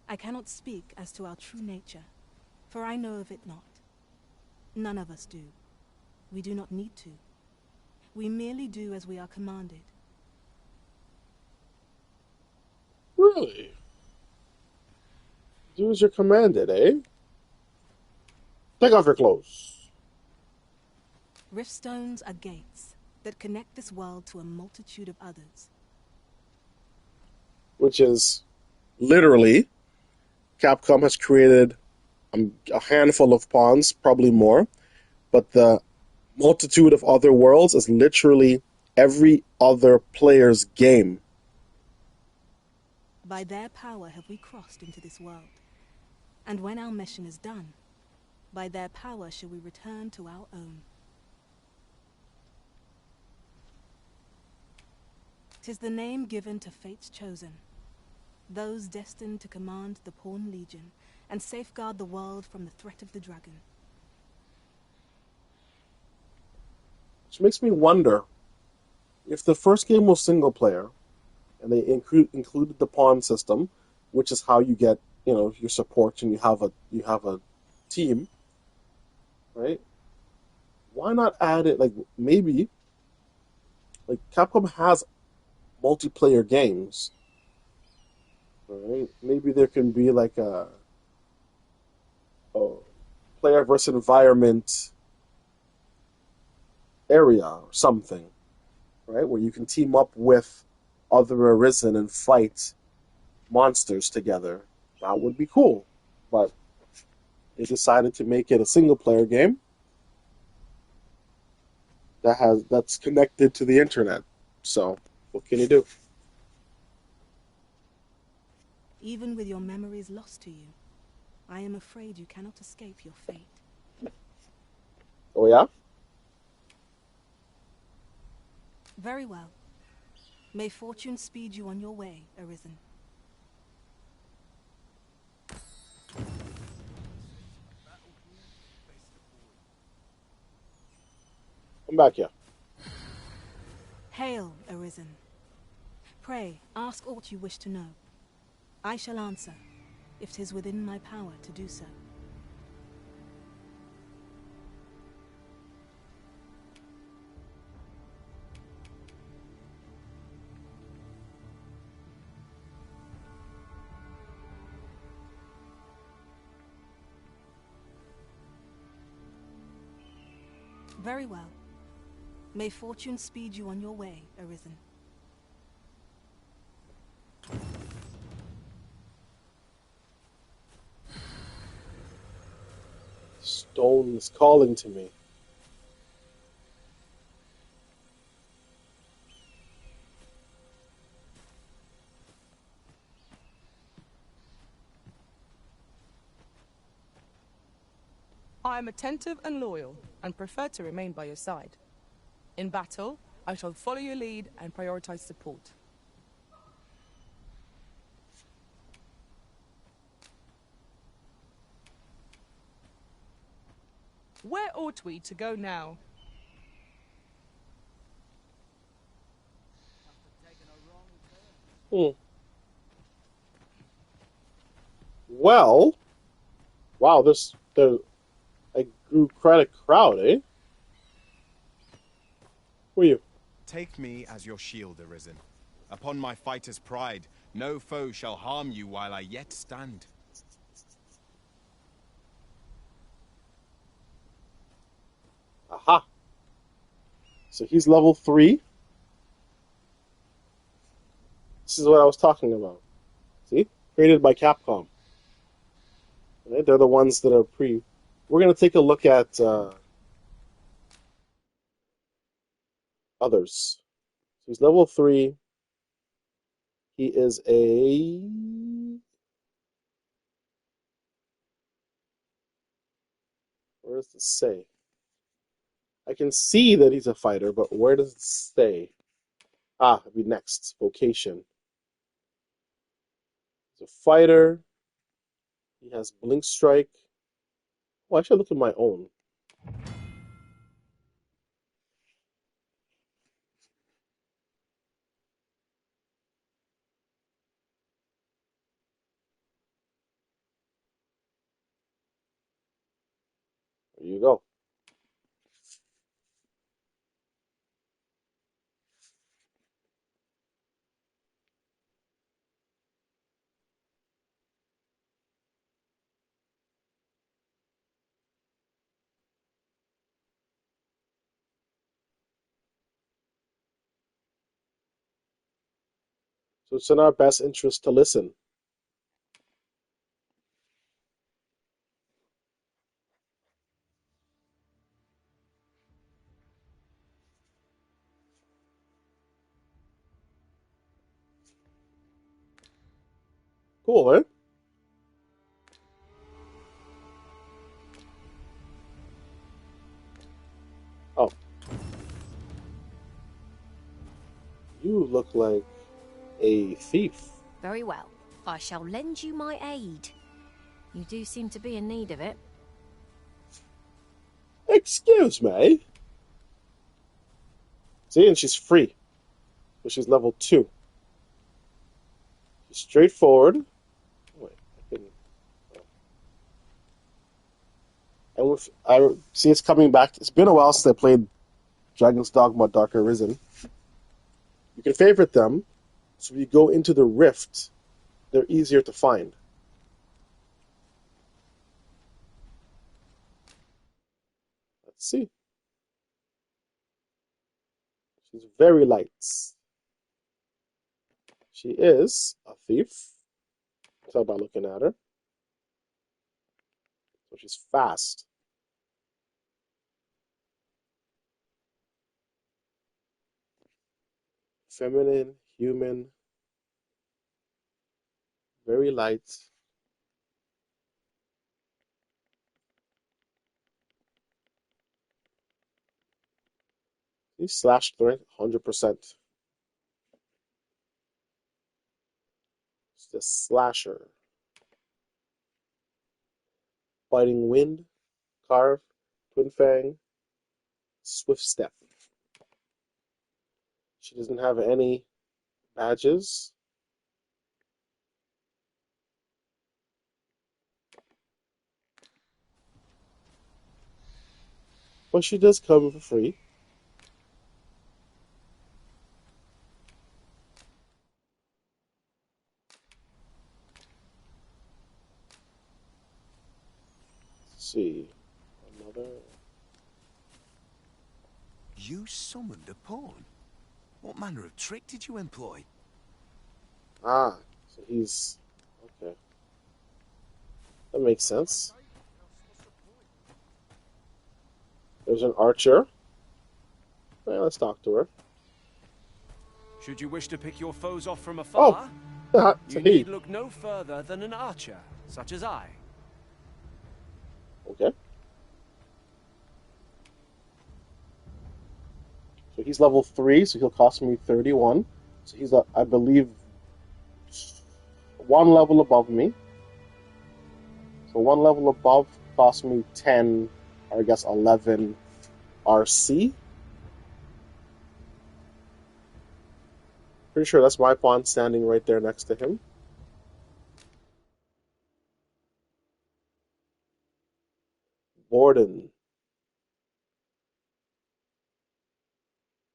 I cannot speak as to our true nature, for I know of it not. None of us do. We do not need to. We merely do as we are commanded. Really? Do as you're commanded, eh? Take off your clothes. Riftstones are gates that connect this world to a multitude of others. Which is literally, Capcom has created a handful of pawns, probably more, but the multitude of other worlds is literally every other player's game. By their power have we crossed into this world. And when our mission is done, by their power shall we return to our own. 'Tis the name given to fate's chosen, those destined to command the Pawn Legion and safeguard the world from the threat of the dragon. Which makes me wonder if the first game was single player and they included the pawn system, which is how you get, your support and you have a team, right? Why not add it, like, maybe like Capcom has multiplayer games, right? Maybe there can be like a player versus environment area or something, right? Where you can team up with other Arisen and fight monsters together. That would be cool. But they decided to make it a single player game that's connected to the internet. So what can you do? Even with your memories lost to you, I am afraid you cannot escape your fate. Oh yeah? Very well. May fortune speed you on your way, Arisen. Come back here. Hail, Arisen. Pray, ask aught you wish to know. I shall answer, if 'tis within my power to do so. Very well. May fortune speed you on your way, Arisen. Stone is calling to me. I am attentive and loyal, and prefer to remain by your side. In battle, I shall follow your lead and prioritize support. Where ought we to go now? Hmm. Well, wow, there I grew quite a crowd, eh? Who are you? Take me as your shield, Arisen. Upon my fighter's pride, no foe shall harm you while I yet stand. Aha. So he's level 3. This is what I was talking about. See? Created by Capcom. Right? They're the ones that are pre. We're going to take a look at others. So he's level 3. He is a. Where does it say? I can see that he's a fighter, but where does it say? Ah, it'd be next. Vocation. He's a fighter. He has Blink Strike. Oh, I should look at my own. There you go. So it's in our best interest to listen. Cool, eh? Oh. You look like a thief. Very well. I shall lend you my aid. You do seem to be in need of it. Excuse me? See, and she's free. So she's level 2. She's straightforward. Oh, wait, I can... And with, I see it's coming back. It's been a while since I played Dragon's Dogma Dark Arisen. You can favorite them, so when you go into the rift, they're easier to find. Let's see. She's very light. She is a thief. Tell by looking at her. So she's fast. Feminine, human, very light. He slashed through 100%. It's the slasher. Biting wind, carve, twin fang, swift step. She doesn't have any badges. But she does come for free. Let's see. Another. You summoned a pawn? What manner of trick did you employ? Ah, so he's. Okay. That makes sense. There's an archer. Well, let's talk to her. Should you wish to pick your foes off from afar, Oh, you need look no further than an archer, such as I. Okay. So he's level 3, so he'll cost me 31. So he's, I believe, 1 level above me. So 1 level above costs me 10, or I guess 11 RC. Pretty sure that's my pawn standing right there next to him. Borden.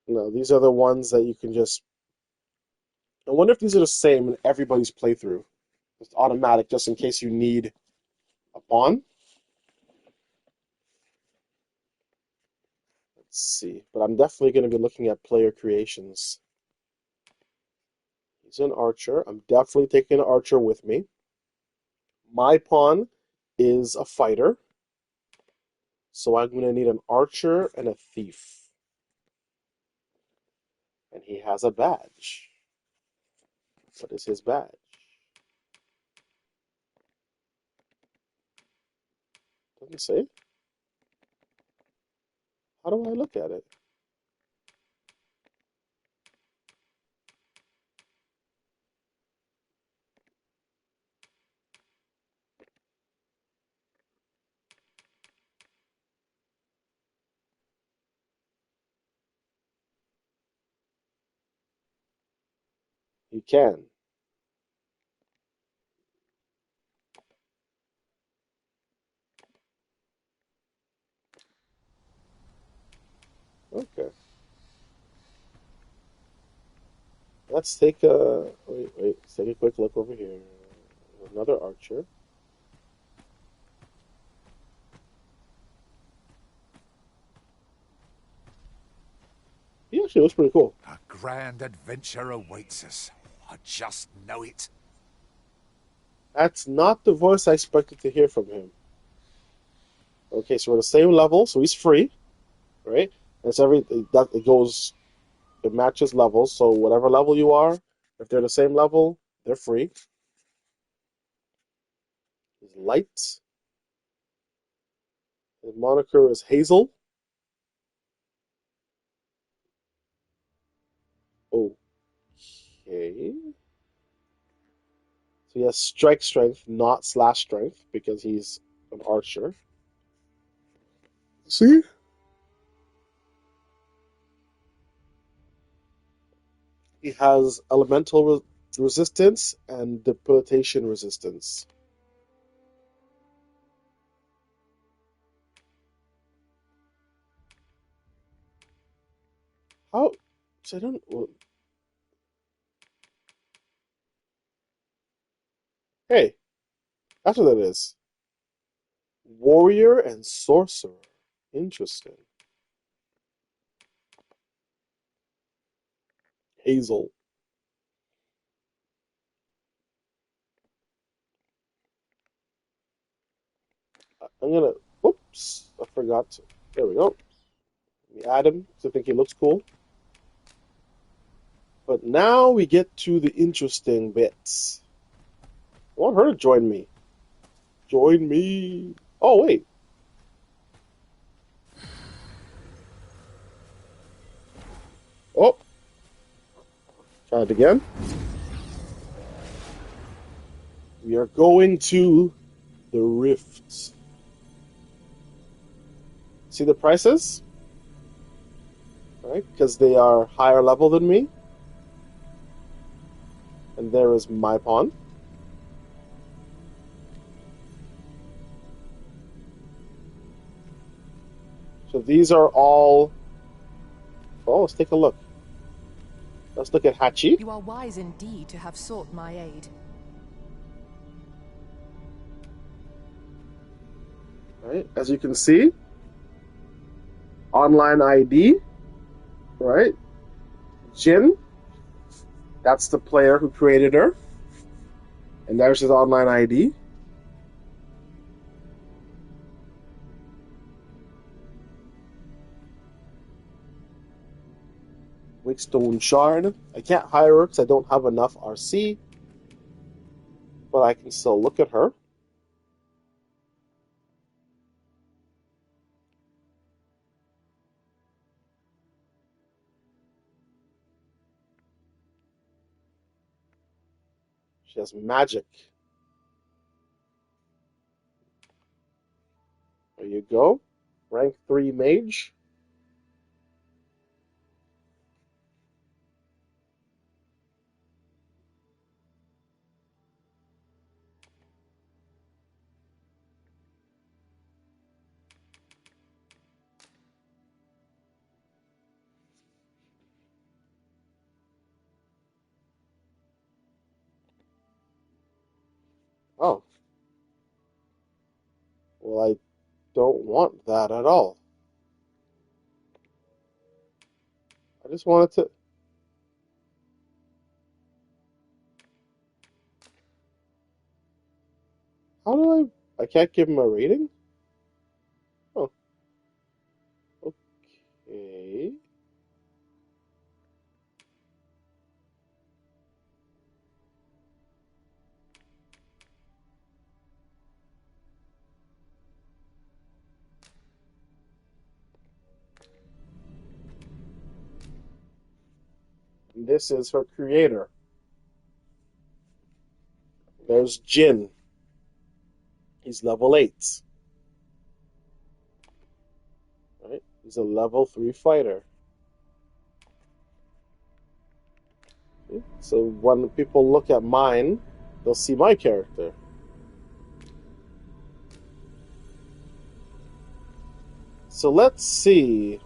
No, these are the ones that you can just... I wonder if these are the same in everybody's playthrough. It's automatic, just in case you need a pawn. Let's see. But I'm definitely going to be looking at player creations. He's an archer. I'm definitely taking an archer with me. My pawn is a fighter. So I'm going to need an archer and a thief. And he has a badge. What is his badge? Doesn't say. How do I look at it? You can. Okay. Let's take a... Wait. Let's take a quick look over here. Another archer. He actually looks pretty cool. A grand adventure awaits us. I just know it. That's not the voice I expected to hear from him. Okay, so we're the same level, so he's free, right? It's that it goes, it matches levels. So whatever level you are, if they're the same level, they're free. His light. His moniker is Hazel. Okay. So he has strike strength, not slash strength, because he's an archer. See? He has elemental resistance and debilitation resistance. How? So I don't. Well, hey, that's what that is. Warrior and sorcerer. Interesting. Hazel. I'm gonna. Whoops! I forgot to. There we go. Let me add him because I think he looks cool. But now we get to the interesting bits. I want her to join me. Join me. Oh, wait. Oh. Try it again. We are going to the rifts. See the prices? Right? Because they are higher level than me. And there is my pawn. So these are all... Oh, let's take a look. Let's look at Hachi. You are wise indeed to have sought my aid. Right? As you can see, online ID, right? Jin, that's the player who created her. And there's his online ID. Wakestone Shard. I can't hire her because I don't have enough RC. But I can still look at her. She has magic. There you go. Rank 3 mage. Oh. Well, I don't want that at all. I just wanted to... How do I... I can't give him a rating? Oh. Okay. And this is her creator. There's Jin. He's level 8. Right? He's a level 3 fighter. So when people look at mine, they'll see my character. So let's see.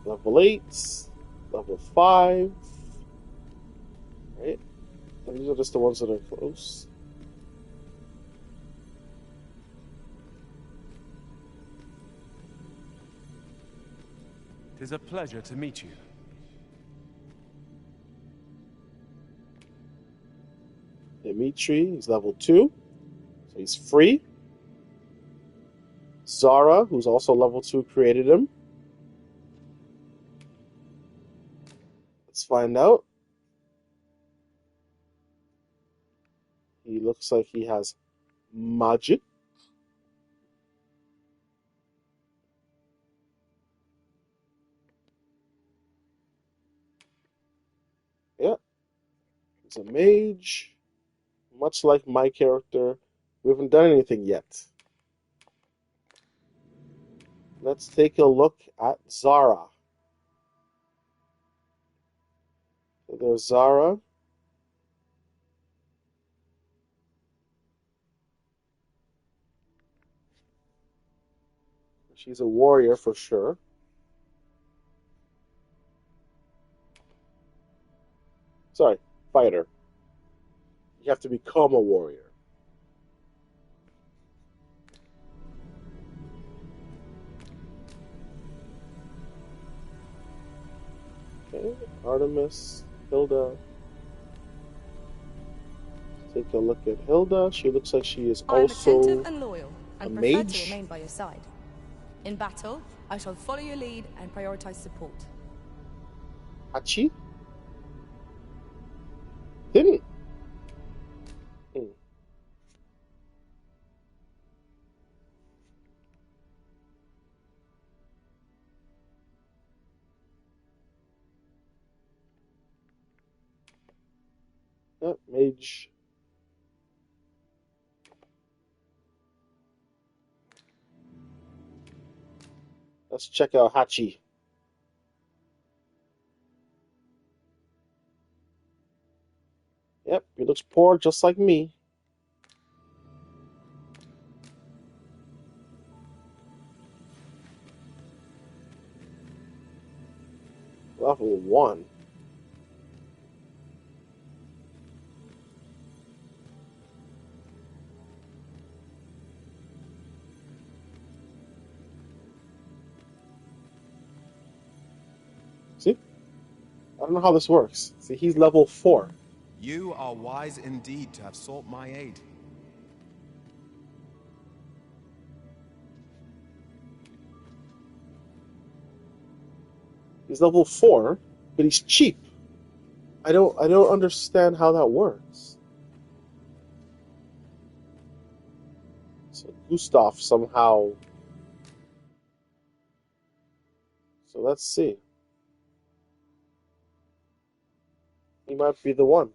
Level 8, level 5. Right? And these are just the ones that are close. Tis a pleasure to meet you. Dimitri, he's level 2, so he's free. Zara, who's also level 2, created him. Let's find out. He looks like he has magic. Yeah, he's a mage. Much like my character, we haven't done anything yet. Let's take a look at Zara. So there's Zara. She's a warrior for sure. Sorry, fighter. You have to become a warrior. Okay, Artemis, Hilda. Take a look at Hilda. She looks like she is I am also attentive and loyal, and a prefer mage. to remain by your side. In battle, I shall follow your lead and prioritize support. Hachi? Didn't. Mage. Let's check out Hachi. Yep, he looks poor just like me. Level 1. See? I don't know how this works. See, he's level 4. You are wise indeed to have sought my aid. He's level 4, but he's cheap. I don't understand how that works. So Gustav somehow. So let's see. He might be the one.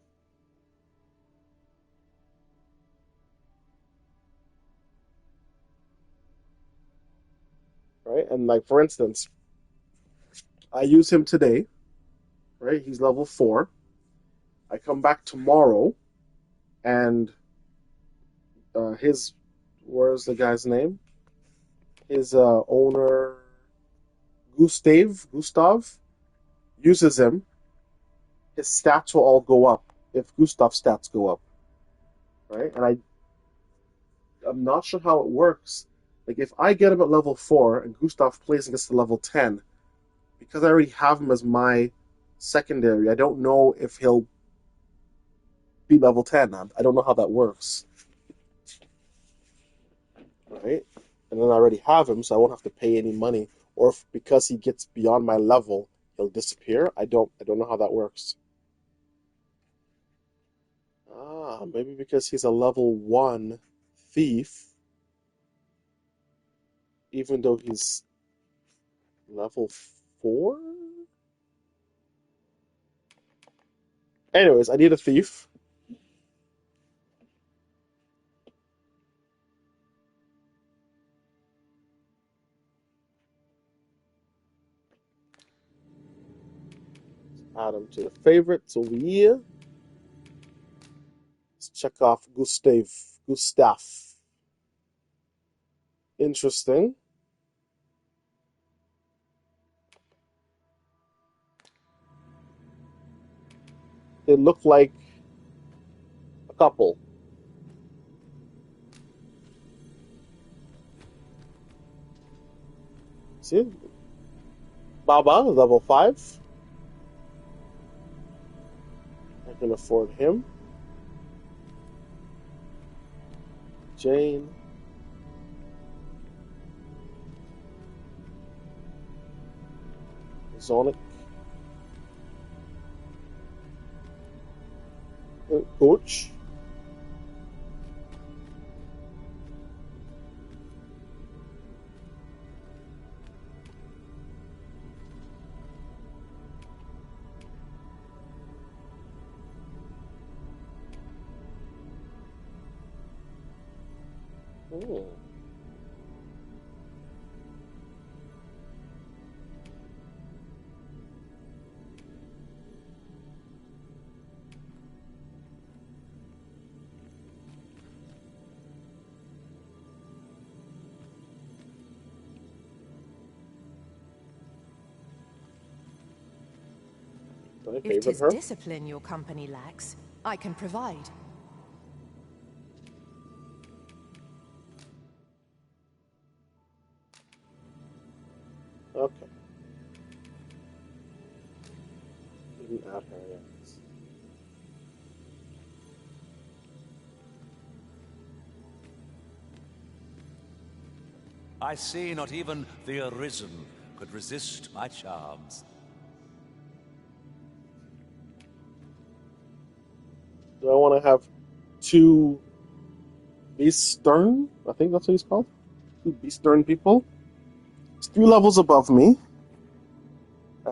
Right? And like for instance, I use him today. Right? He's level 4. I come back tomorrow and where's the guy's name? His owner Gustav uses him. His stats will all go up if Gustav's stats go up. Right? And I'm not sure how it works. Like if I get him at level 4 and Gustav plays against the level 10, because I already have him as my secondary, I don't know if he'll be level 10. I don't know how that works. Right? And then I already have him, so I won't have to pay any money. Or if, because he gets beyond my level, he'll disappear. I don't know how that works. Maybe because he's a level 1 thief, even though he's level 4? Anyways, I need a thief. Add him to the favorites over here. Let's check off Gustav. Interesting. They look like a couple. See? Baba, level 5. I can afford him. Jane. Sonic. Coach. Oh. I If favored 'tis her. discipline your company lacks, I can provide. Okay. Didn't add her yet. I see not even the Arisen could resist my charms. Do I want to have two Beastern? I think that's what he's called. Two Beastern people. He's 3 levels above me.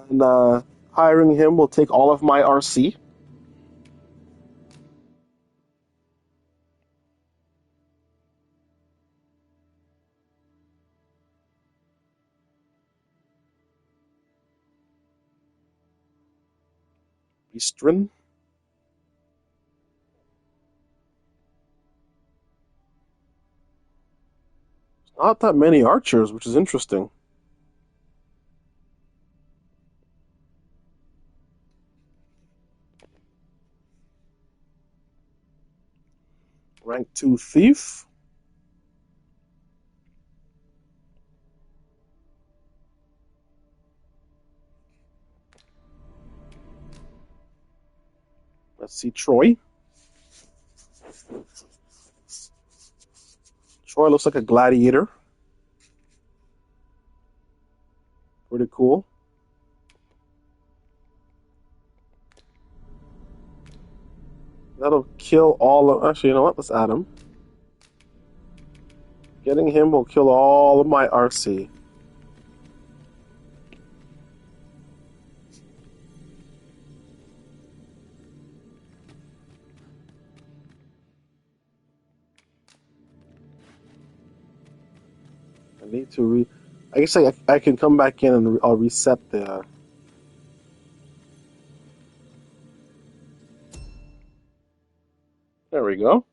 And hiring him will take all of my RC. Beastren. Not that many archers, which is interesting. Rank 2 thief. Let's see Troy. Troy looks like a gladiator. Pretty cool. That'll kill all of... Actually, you know what? Let's add him. Getting him will kill all of my RC. I need to I guess I can come back in and I'll reset the... There we go.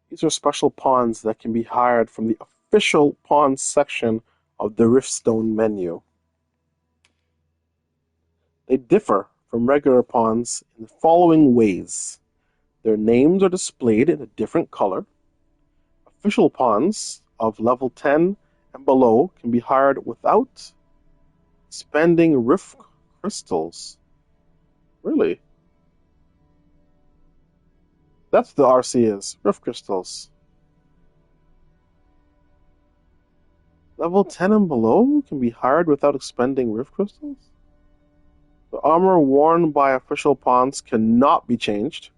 These are special pawns that can be hired from the official pawns section of the Riftstone menu. They differ from regular pawns in the following ways. Their names are displayed in a different color. Official pawns of level 10 and below can be hired without spending rift crystals. Really? That's the RC is, rift crystals. Level 10 and below can be hired without expending rift crystals? The armor worn by official pawns cannot be changed.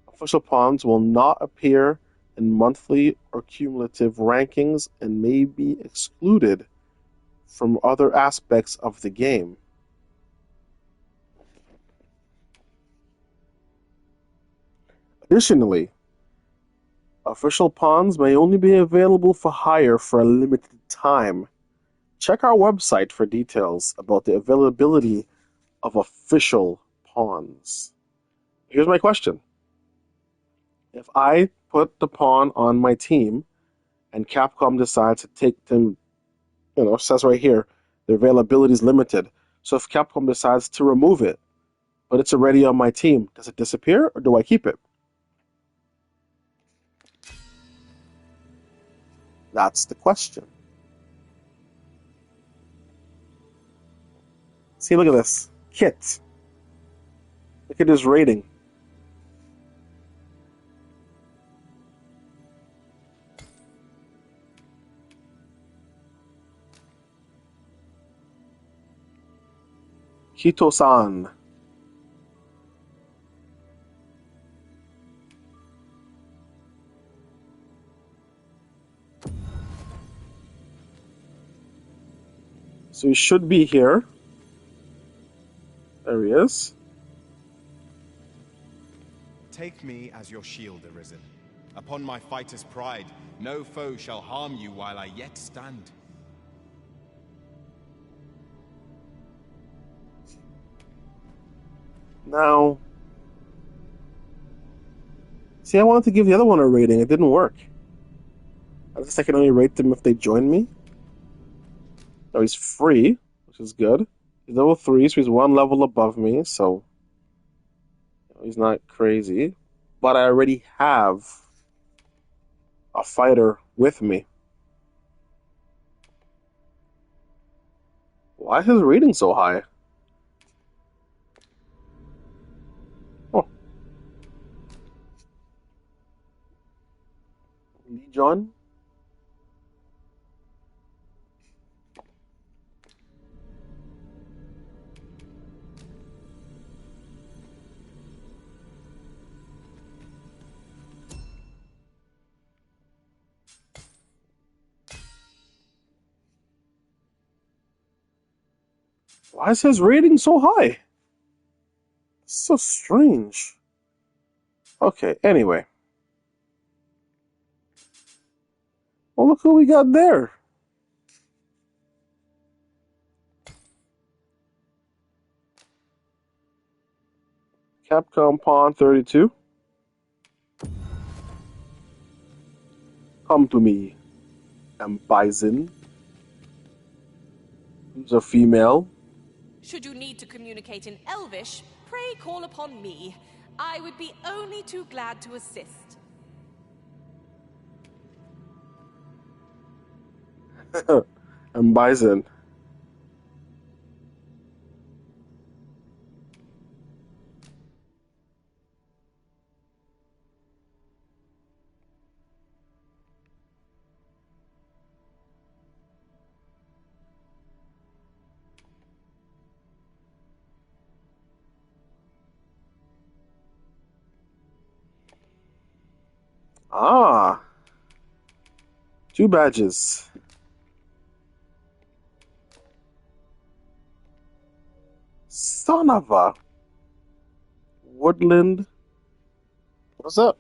Official pawns will not appear in monthly or cumulative rankings and may be excluded from other aspects of the game. Additionally, official pawns may only be available for hire for a limited time. Check our website for details about the availability of official pawns. Here's my question. If I put the pawn on my team and Capcom decides to take them, it says right here, the availability is limited. So if Capcom decides to remove it, but it's already on my team. Does it disappear, or do I keep it? That's the question. See, look at this. Kit. Look at his rating. Kito-san. So he should be here. There he is. Take me as your shield, Arisen. Upon my fighter's pride, no foe shall harm you while I yet stand. Now, see, I wanted to give the other one a rating. It didn't work. I guess I can only rate them if they join me. Now he's free, which is good. He's level 3, so he's one level above me, so he's not crazy. But I already have a fighter with me. Why is his rating so high? Oh. Lee John? Why is his rating so high? It's so strange. Okay, anyway. Well, look who we got there. Capcom Pawn 32. Come to me, Bison. Who's a female. Should you need to communicate in Elvish, pray call upon me. I would be only too glad to assist. Bison. Ah. 2 badges. Son of a Woodland. What's up?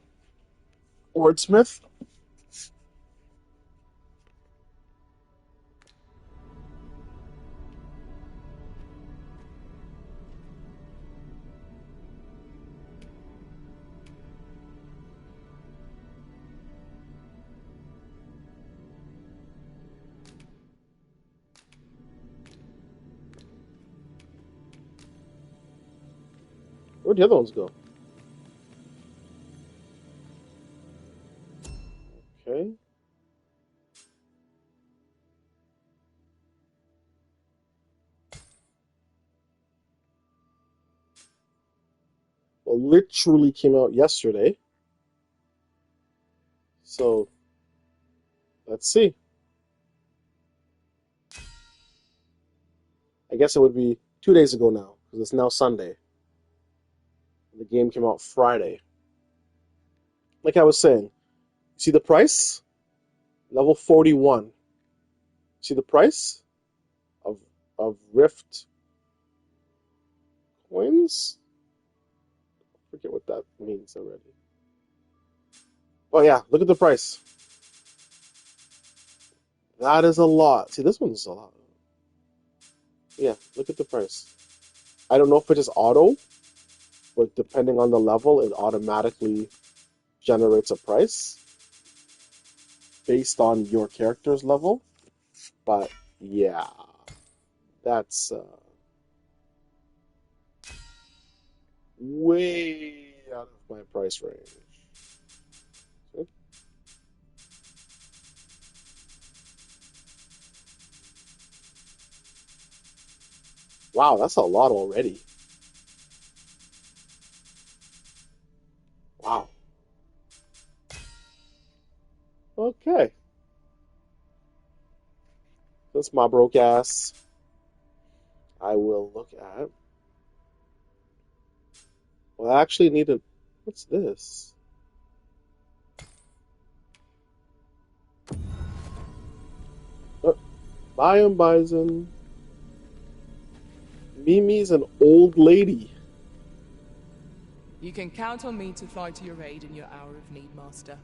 Wordsmith? Where'd the other ones go? Okay. Well, literally came out yesterday. So, let's see. I guess it would be 2 days ago now, because it's now Sunday. The game came out Friday. Like I was saying, see the price? Level 41. See the price of Rift coins? I forget what that means already. Oh yeah, look at the price. That is a lot. See, this one's a lot. Yeah, look at the price. I don't know if it is auto, but depending on the level, it automatically generates a price based on your character's level. But yeah, that's way out of my price range. Okay. Wow, that's a lot already. Wow. Okay. That's my broke ass. I will look at. Well, I actually need a. What's this? Oh, Biome Bison. Mimi's an old lady. You can count on me to fly to your aid in your hour of need, Master.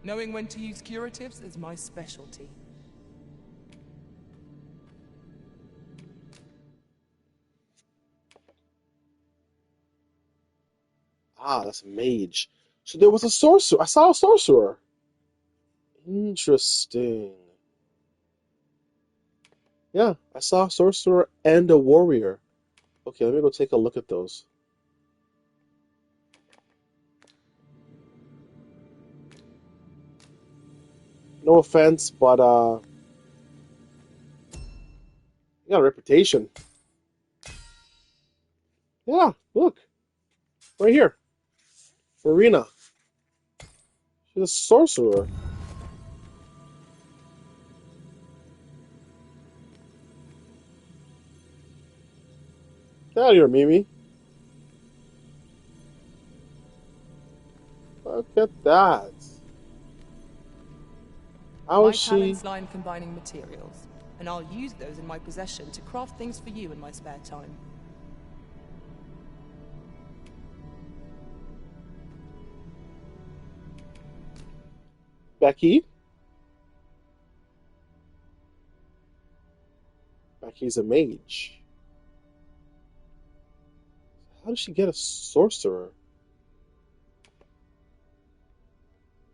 Knowing when to use curatives is my specialty. Ah, that's a mage. So there was a sorcerer. I saw a sorcerer. Interesting. Yeah, I saw a sorcerer and a warrior. Okay, let me go take a look at those. No offense, but you got a reputation. Yeah, look. Right here. Farina. She's a sorcerer. Get out of here, Mimi. Look at that. How My is she? talents lie in combining materials, and I'll use those in my possession to craft things for you in my spare time. Becky? Becky's a mage. How does she get a sorcerer?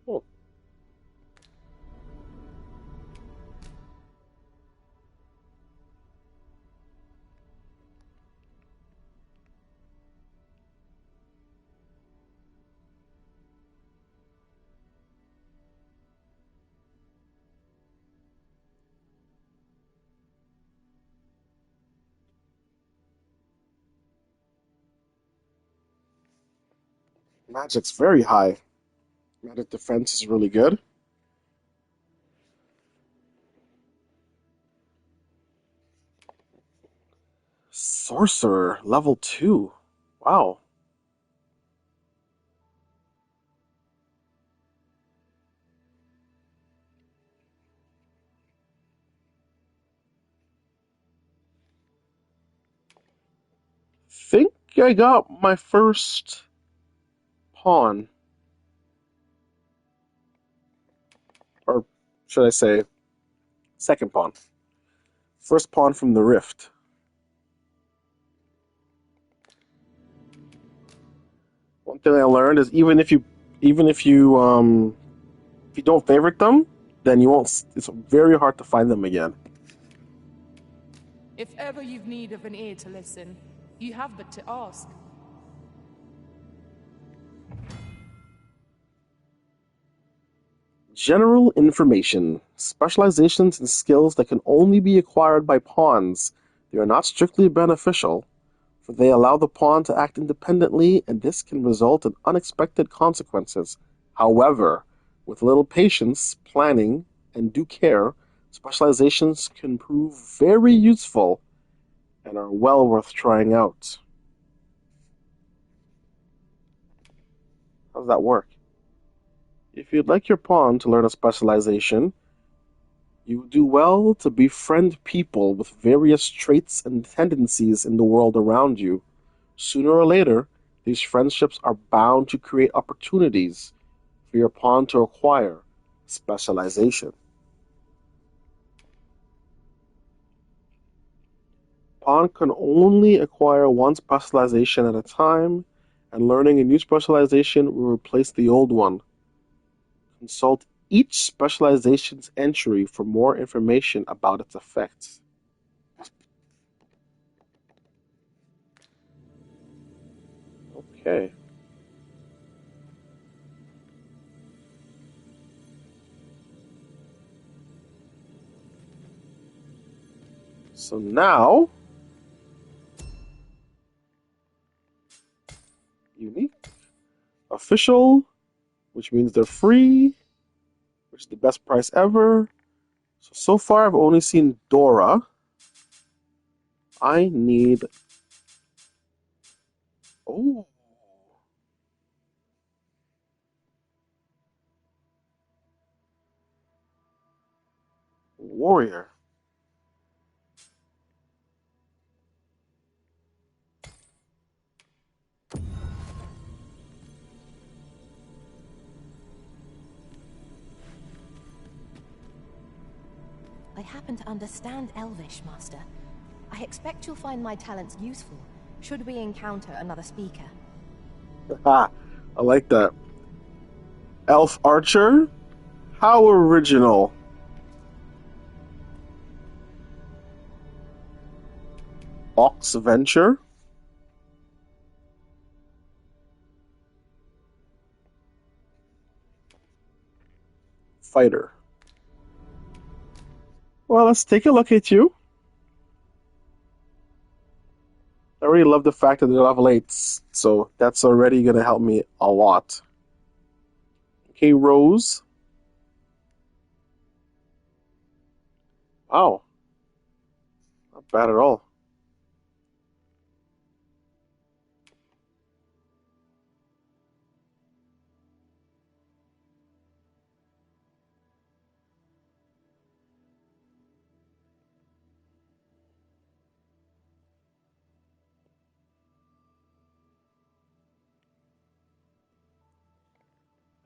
Oh, magic's very high. Magic defense is really good. Sorcerer, level 2. Wow. Think I got my first pawn. Or should I say, second pawn. First pawn from the rift. One thing I learned is if you don't favorite them, then you won't. It's very hard to find them again. If ever you've need of an ear to listen, you have but to ask. General information. Specializations and skills that can only be acquired by pawns. They are not strictly beneficial, for they allow the pawn to act independently, and this can result in unexpected consequences. However, with little patience, planning, and due care, specializations can prove very useful and are well worth trying out. How does that work? If you'd like your pawn to learn a specialization, you do well to befriend people with various traits and tendencies in the world around you. Sooner or later, these friendships are bound to create opportunities for your pawn to acquire specialization. Pawn can only acquire one specialization at a time, and learning a new specialization will replace the old one. Consult each specialization's entry for more information about its effects. Okay. So now, unique, official, which means they're free, which is the best price ever. So far I've only seen Dora. I need... Oh. Warrior. I happen to understand Elvish, Master. I expect you'll find my talents useful, should we encounter another speaker. Ha! I like that. Elf Archer? How original. Ox Venture? Fighter. Well, let's take a look at you. I really love the fact that they're level 8s, so that's already going to help me a lot. Okay, Rose. Wow. Not bad at all.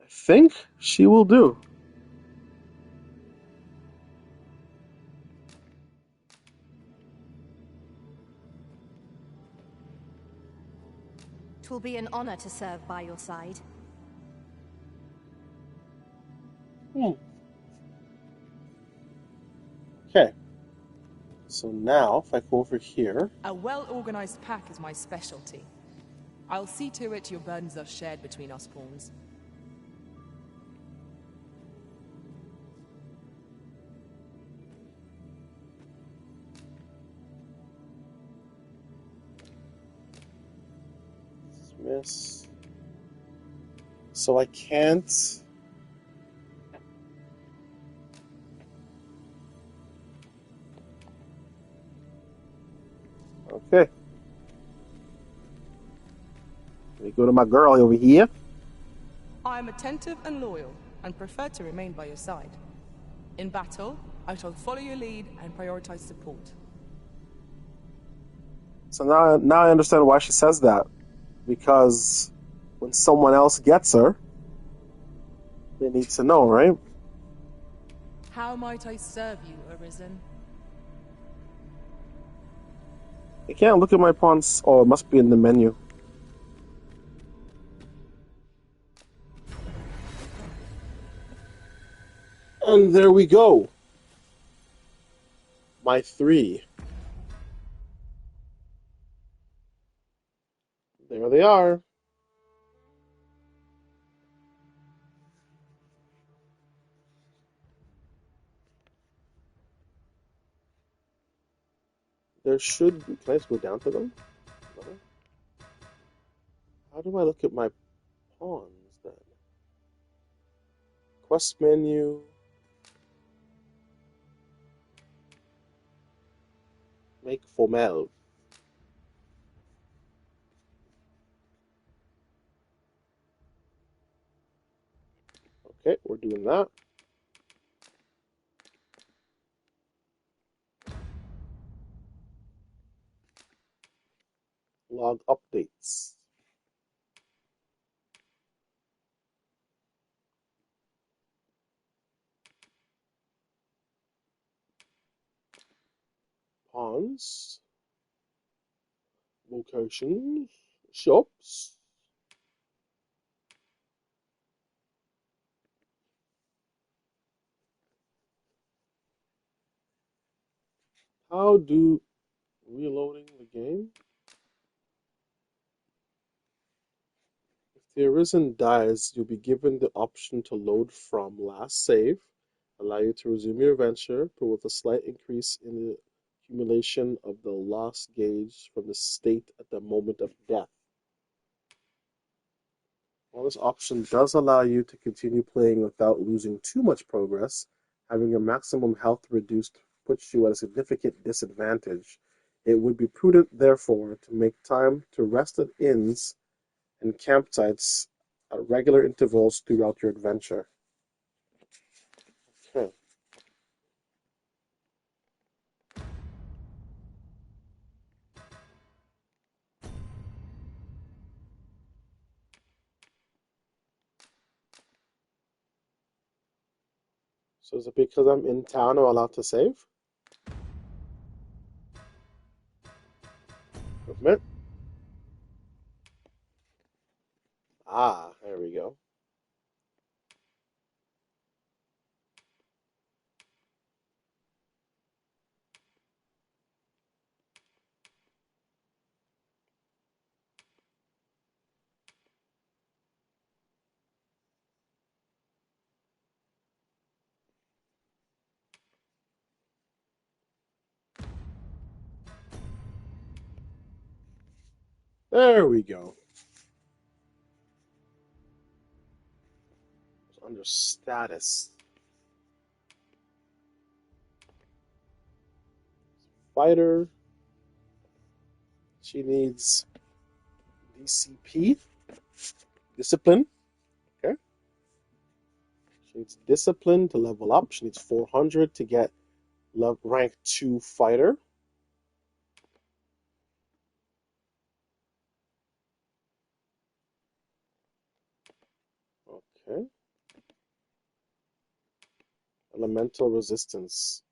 I think she will do. Twill be an honor to serve by your side. Okay. So now, if I go over here... A well-organized pack is my specialty. I'll see to it your burdens are shared between us pawns. Dismiss. So I can't... Okay. Let me go to my girl over here. I am attentive and loyal, and prefer to remain by your side. In battle, I shall follow your lead and prioritize support. So now I understand why she says that. Because when someone else gets her, they need to know, right? How might I serve you, Arisen? I can't look at my pawns. Oh, it must be in the menu. And there we go. My 3. There they are. There should be... Can I just go down to them? No? How do I look at my pawns then? Quest menu. Make formel. Okay, we're doing that. Log updates. Pawns. Locations. Shops. How do... Reloading the game? the Arisen dies, you'll be given the option to load from last save, allow you to resume your adventure, but with a slight increase in the accumulation of the loss gauge from the state at the moment of death. While this option does allow you to continue playing without losing too much progress, having your maximum health reduced puts you at a significant disadvantage. It would be prudent, therefore, to make time to rest at inns and campsites at regular intervals throughout your adventure. Okay. So is it because I'm in town I'm allowed to save? Movement. Ah, there we go. There we go. Under status. Fighter. She needs DCP. Discipline. Okay. She needs discipline to level up. She needs 400 to get rank 2 fighter. Okay. Elemental resistance.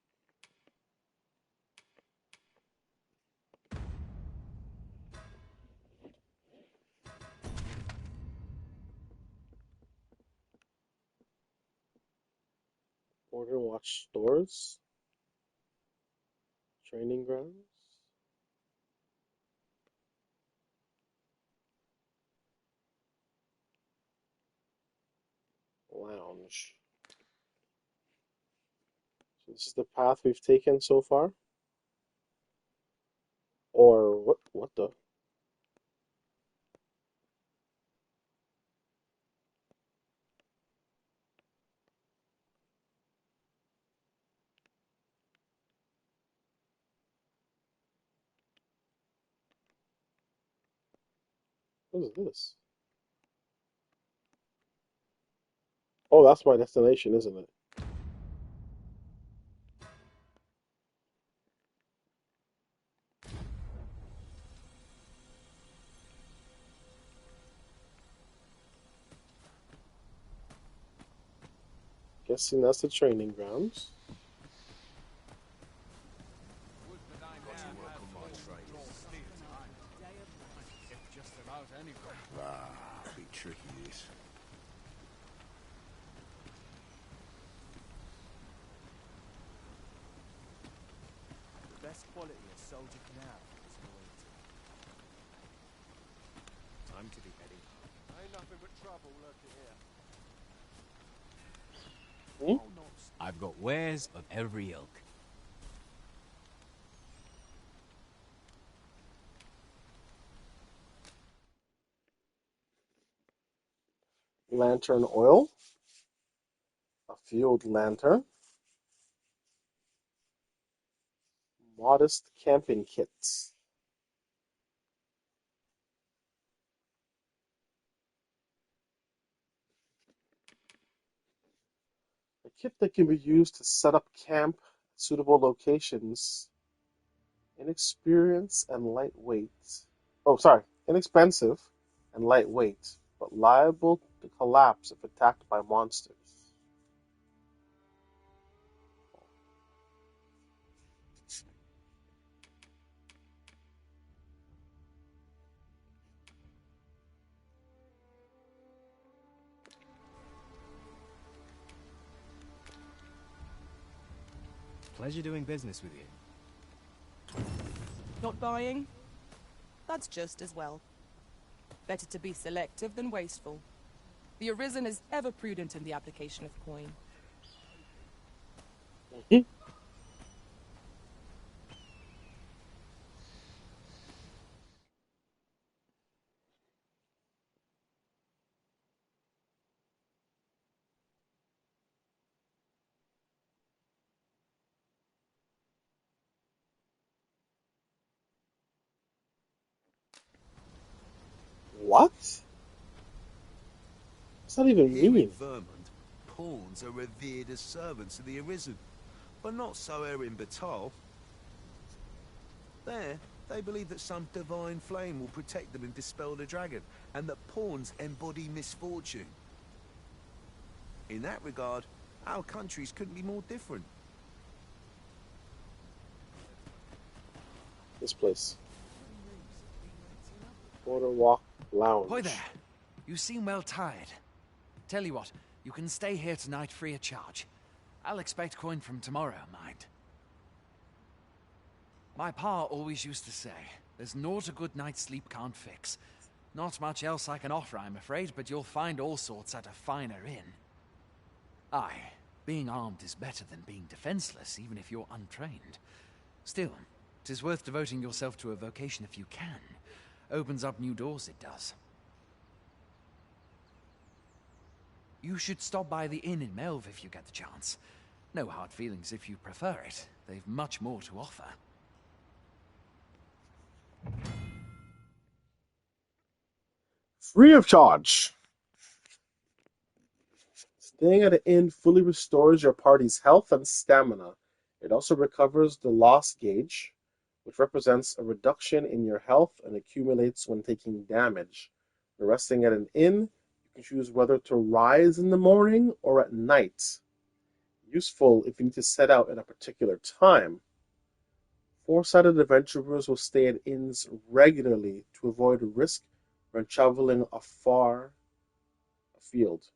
Order watch stores. Training grounds. Lounge. So this is the path we've taken so far? Or what the? What is this? Oh, that's my destination, isn't it? Guessing that's the training grounds. Ah, be tricky this. The best quality a soldier can have is loyalty. Time to be heading home. Ain't nothing but trouble lurking here. Hmm? I've got wares of every ilk. Lantern oil. A field lantern. Modest camping kits. A kit that can be used to set up camp at suitable locations. Inexperienced and lightweight. Oh, sorry. Inexpensive and lightweight, but liable to collapse if attacked by monsters. Pleasure doing business with you. Not buying? That's just as well. Better to be selective than wasteful. The Arisen is ever prudent in the application of coin. Mhm. What? What's that even Here in mean? Vermont, pawns are revered as servants of the Arisen, but not so here in Batal. There, they believe that some divine flame will protect them and dispel the dragon, and that pawns embody misfortune. In that regard, our countries couldn't be more different. This place. Boardwalk Lounge. Hoy there. You seem well tired. Tell you what, you can stay here tonight free of charge. I'll expect coin from tomorrow, mind. My pa always used to say, there's naught a good night's sleep can't fix. Not much else I can offer, I'm afraid, but you'll find all sorts at a finer inn. Aye, being armed is better than being defenseless, even if you're untrained. Still, 'tis worth devoting yourself to a vocation if you can. Opens up new doors, it does. You should stop by the inn in Melve if you get the chance. No hard feelings if you prefer it. They've much more to offer. Free of charge. Staying at an inn fully restores your party's health and stamina. It also recovers the loss gauge, which represents a reduction in your health and accumulates when taking damage. When resting at an inn, you can choose whether to rise in the morning or at night. Useful if you need to set out at a particular time. Four-sided adventurers will stay at inns regularly to avoid risk when traveling far afield.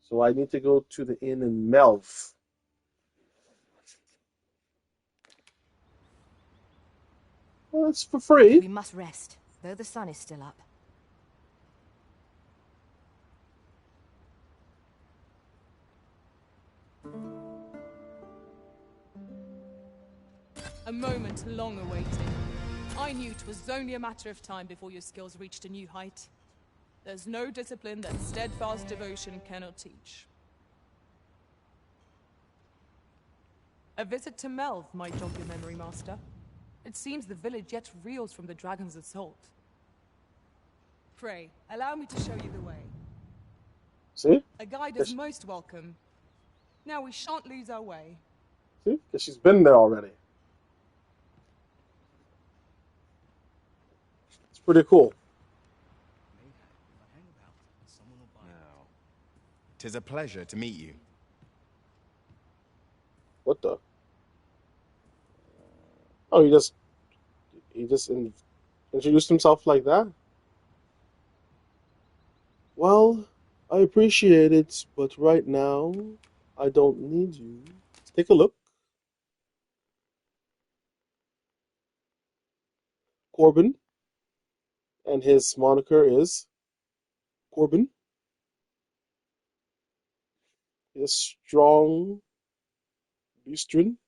So I need to go to the inn in Melv. Well, it's for free. We must rest, though the sun is still up. A moment long awaited. I knew 'twas only a matter of time before your skills reached a new height. There's no discipline that steadfast devotion cannot teach. A visit to Melv might jog your memory, Master. It seems the village yet reels from the dragon's assault. Pray, allow me to show you the way. See? A guide is most welcome. Now we shan't lose our way. See? Because she's been there already. It's pretty cool. Now, 'tis a pleasure to meet you. What the? Oh, he just introduced himself like that? Well, I appreciate it, but right now, I don't need you. Let's take a look. Corbin, and his moniker is Corbin. He's a strong beastren.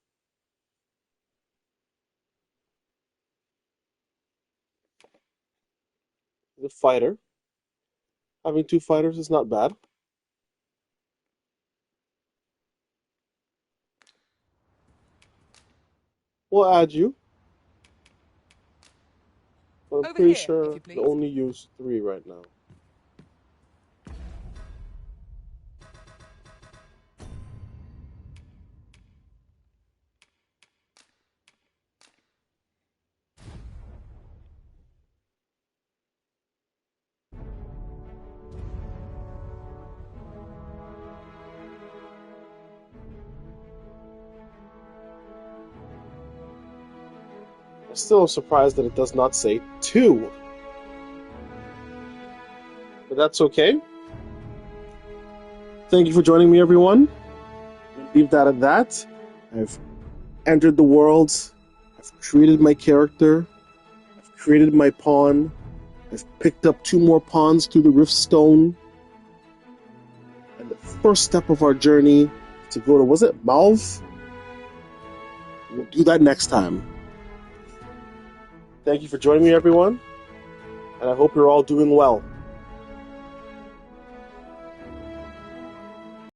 He's a fighter. Having two fighters is not bad. We'll add you. But I'm Over pretty here, sure if you they please. only use 3 right now. I'm still surprised that it does not say 2. But that's okay. Thank you for joining me, everyone. We'll leave that at that. I've entered the world. I've I've created my character. I've created my pawn. I've picked up 2 more pawns through the Riftstone. And the first step of our journey is to go to, was it Malv? We'll do that next time. Thank you for joining me, everyone. And I hope you're all doing well.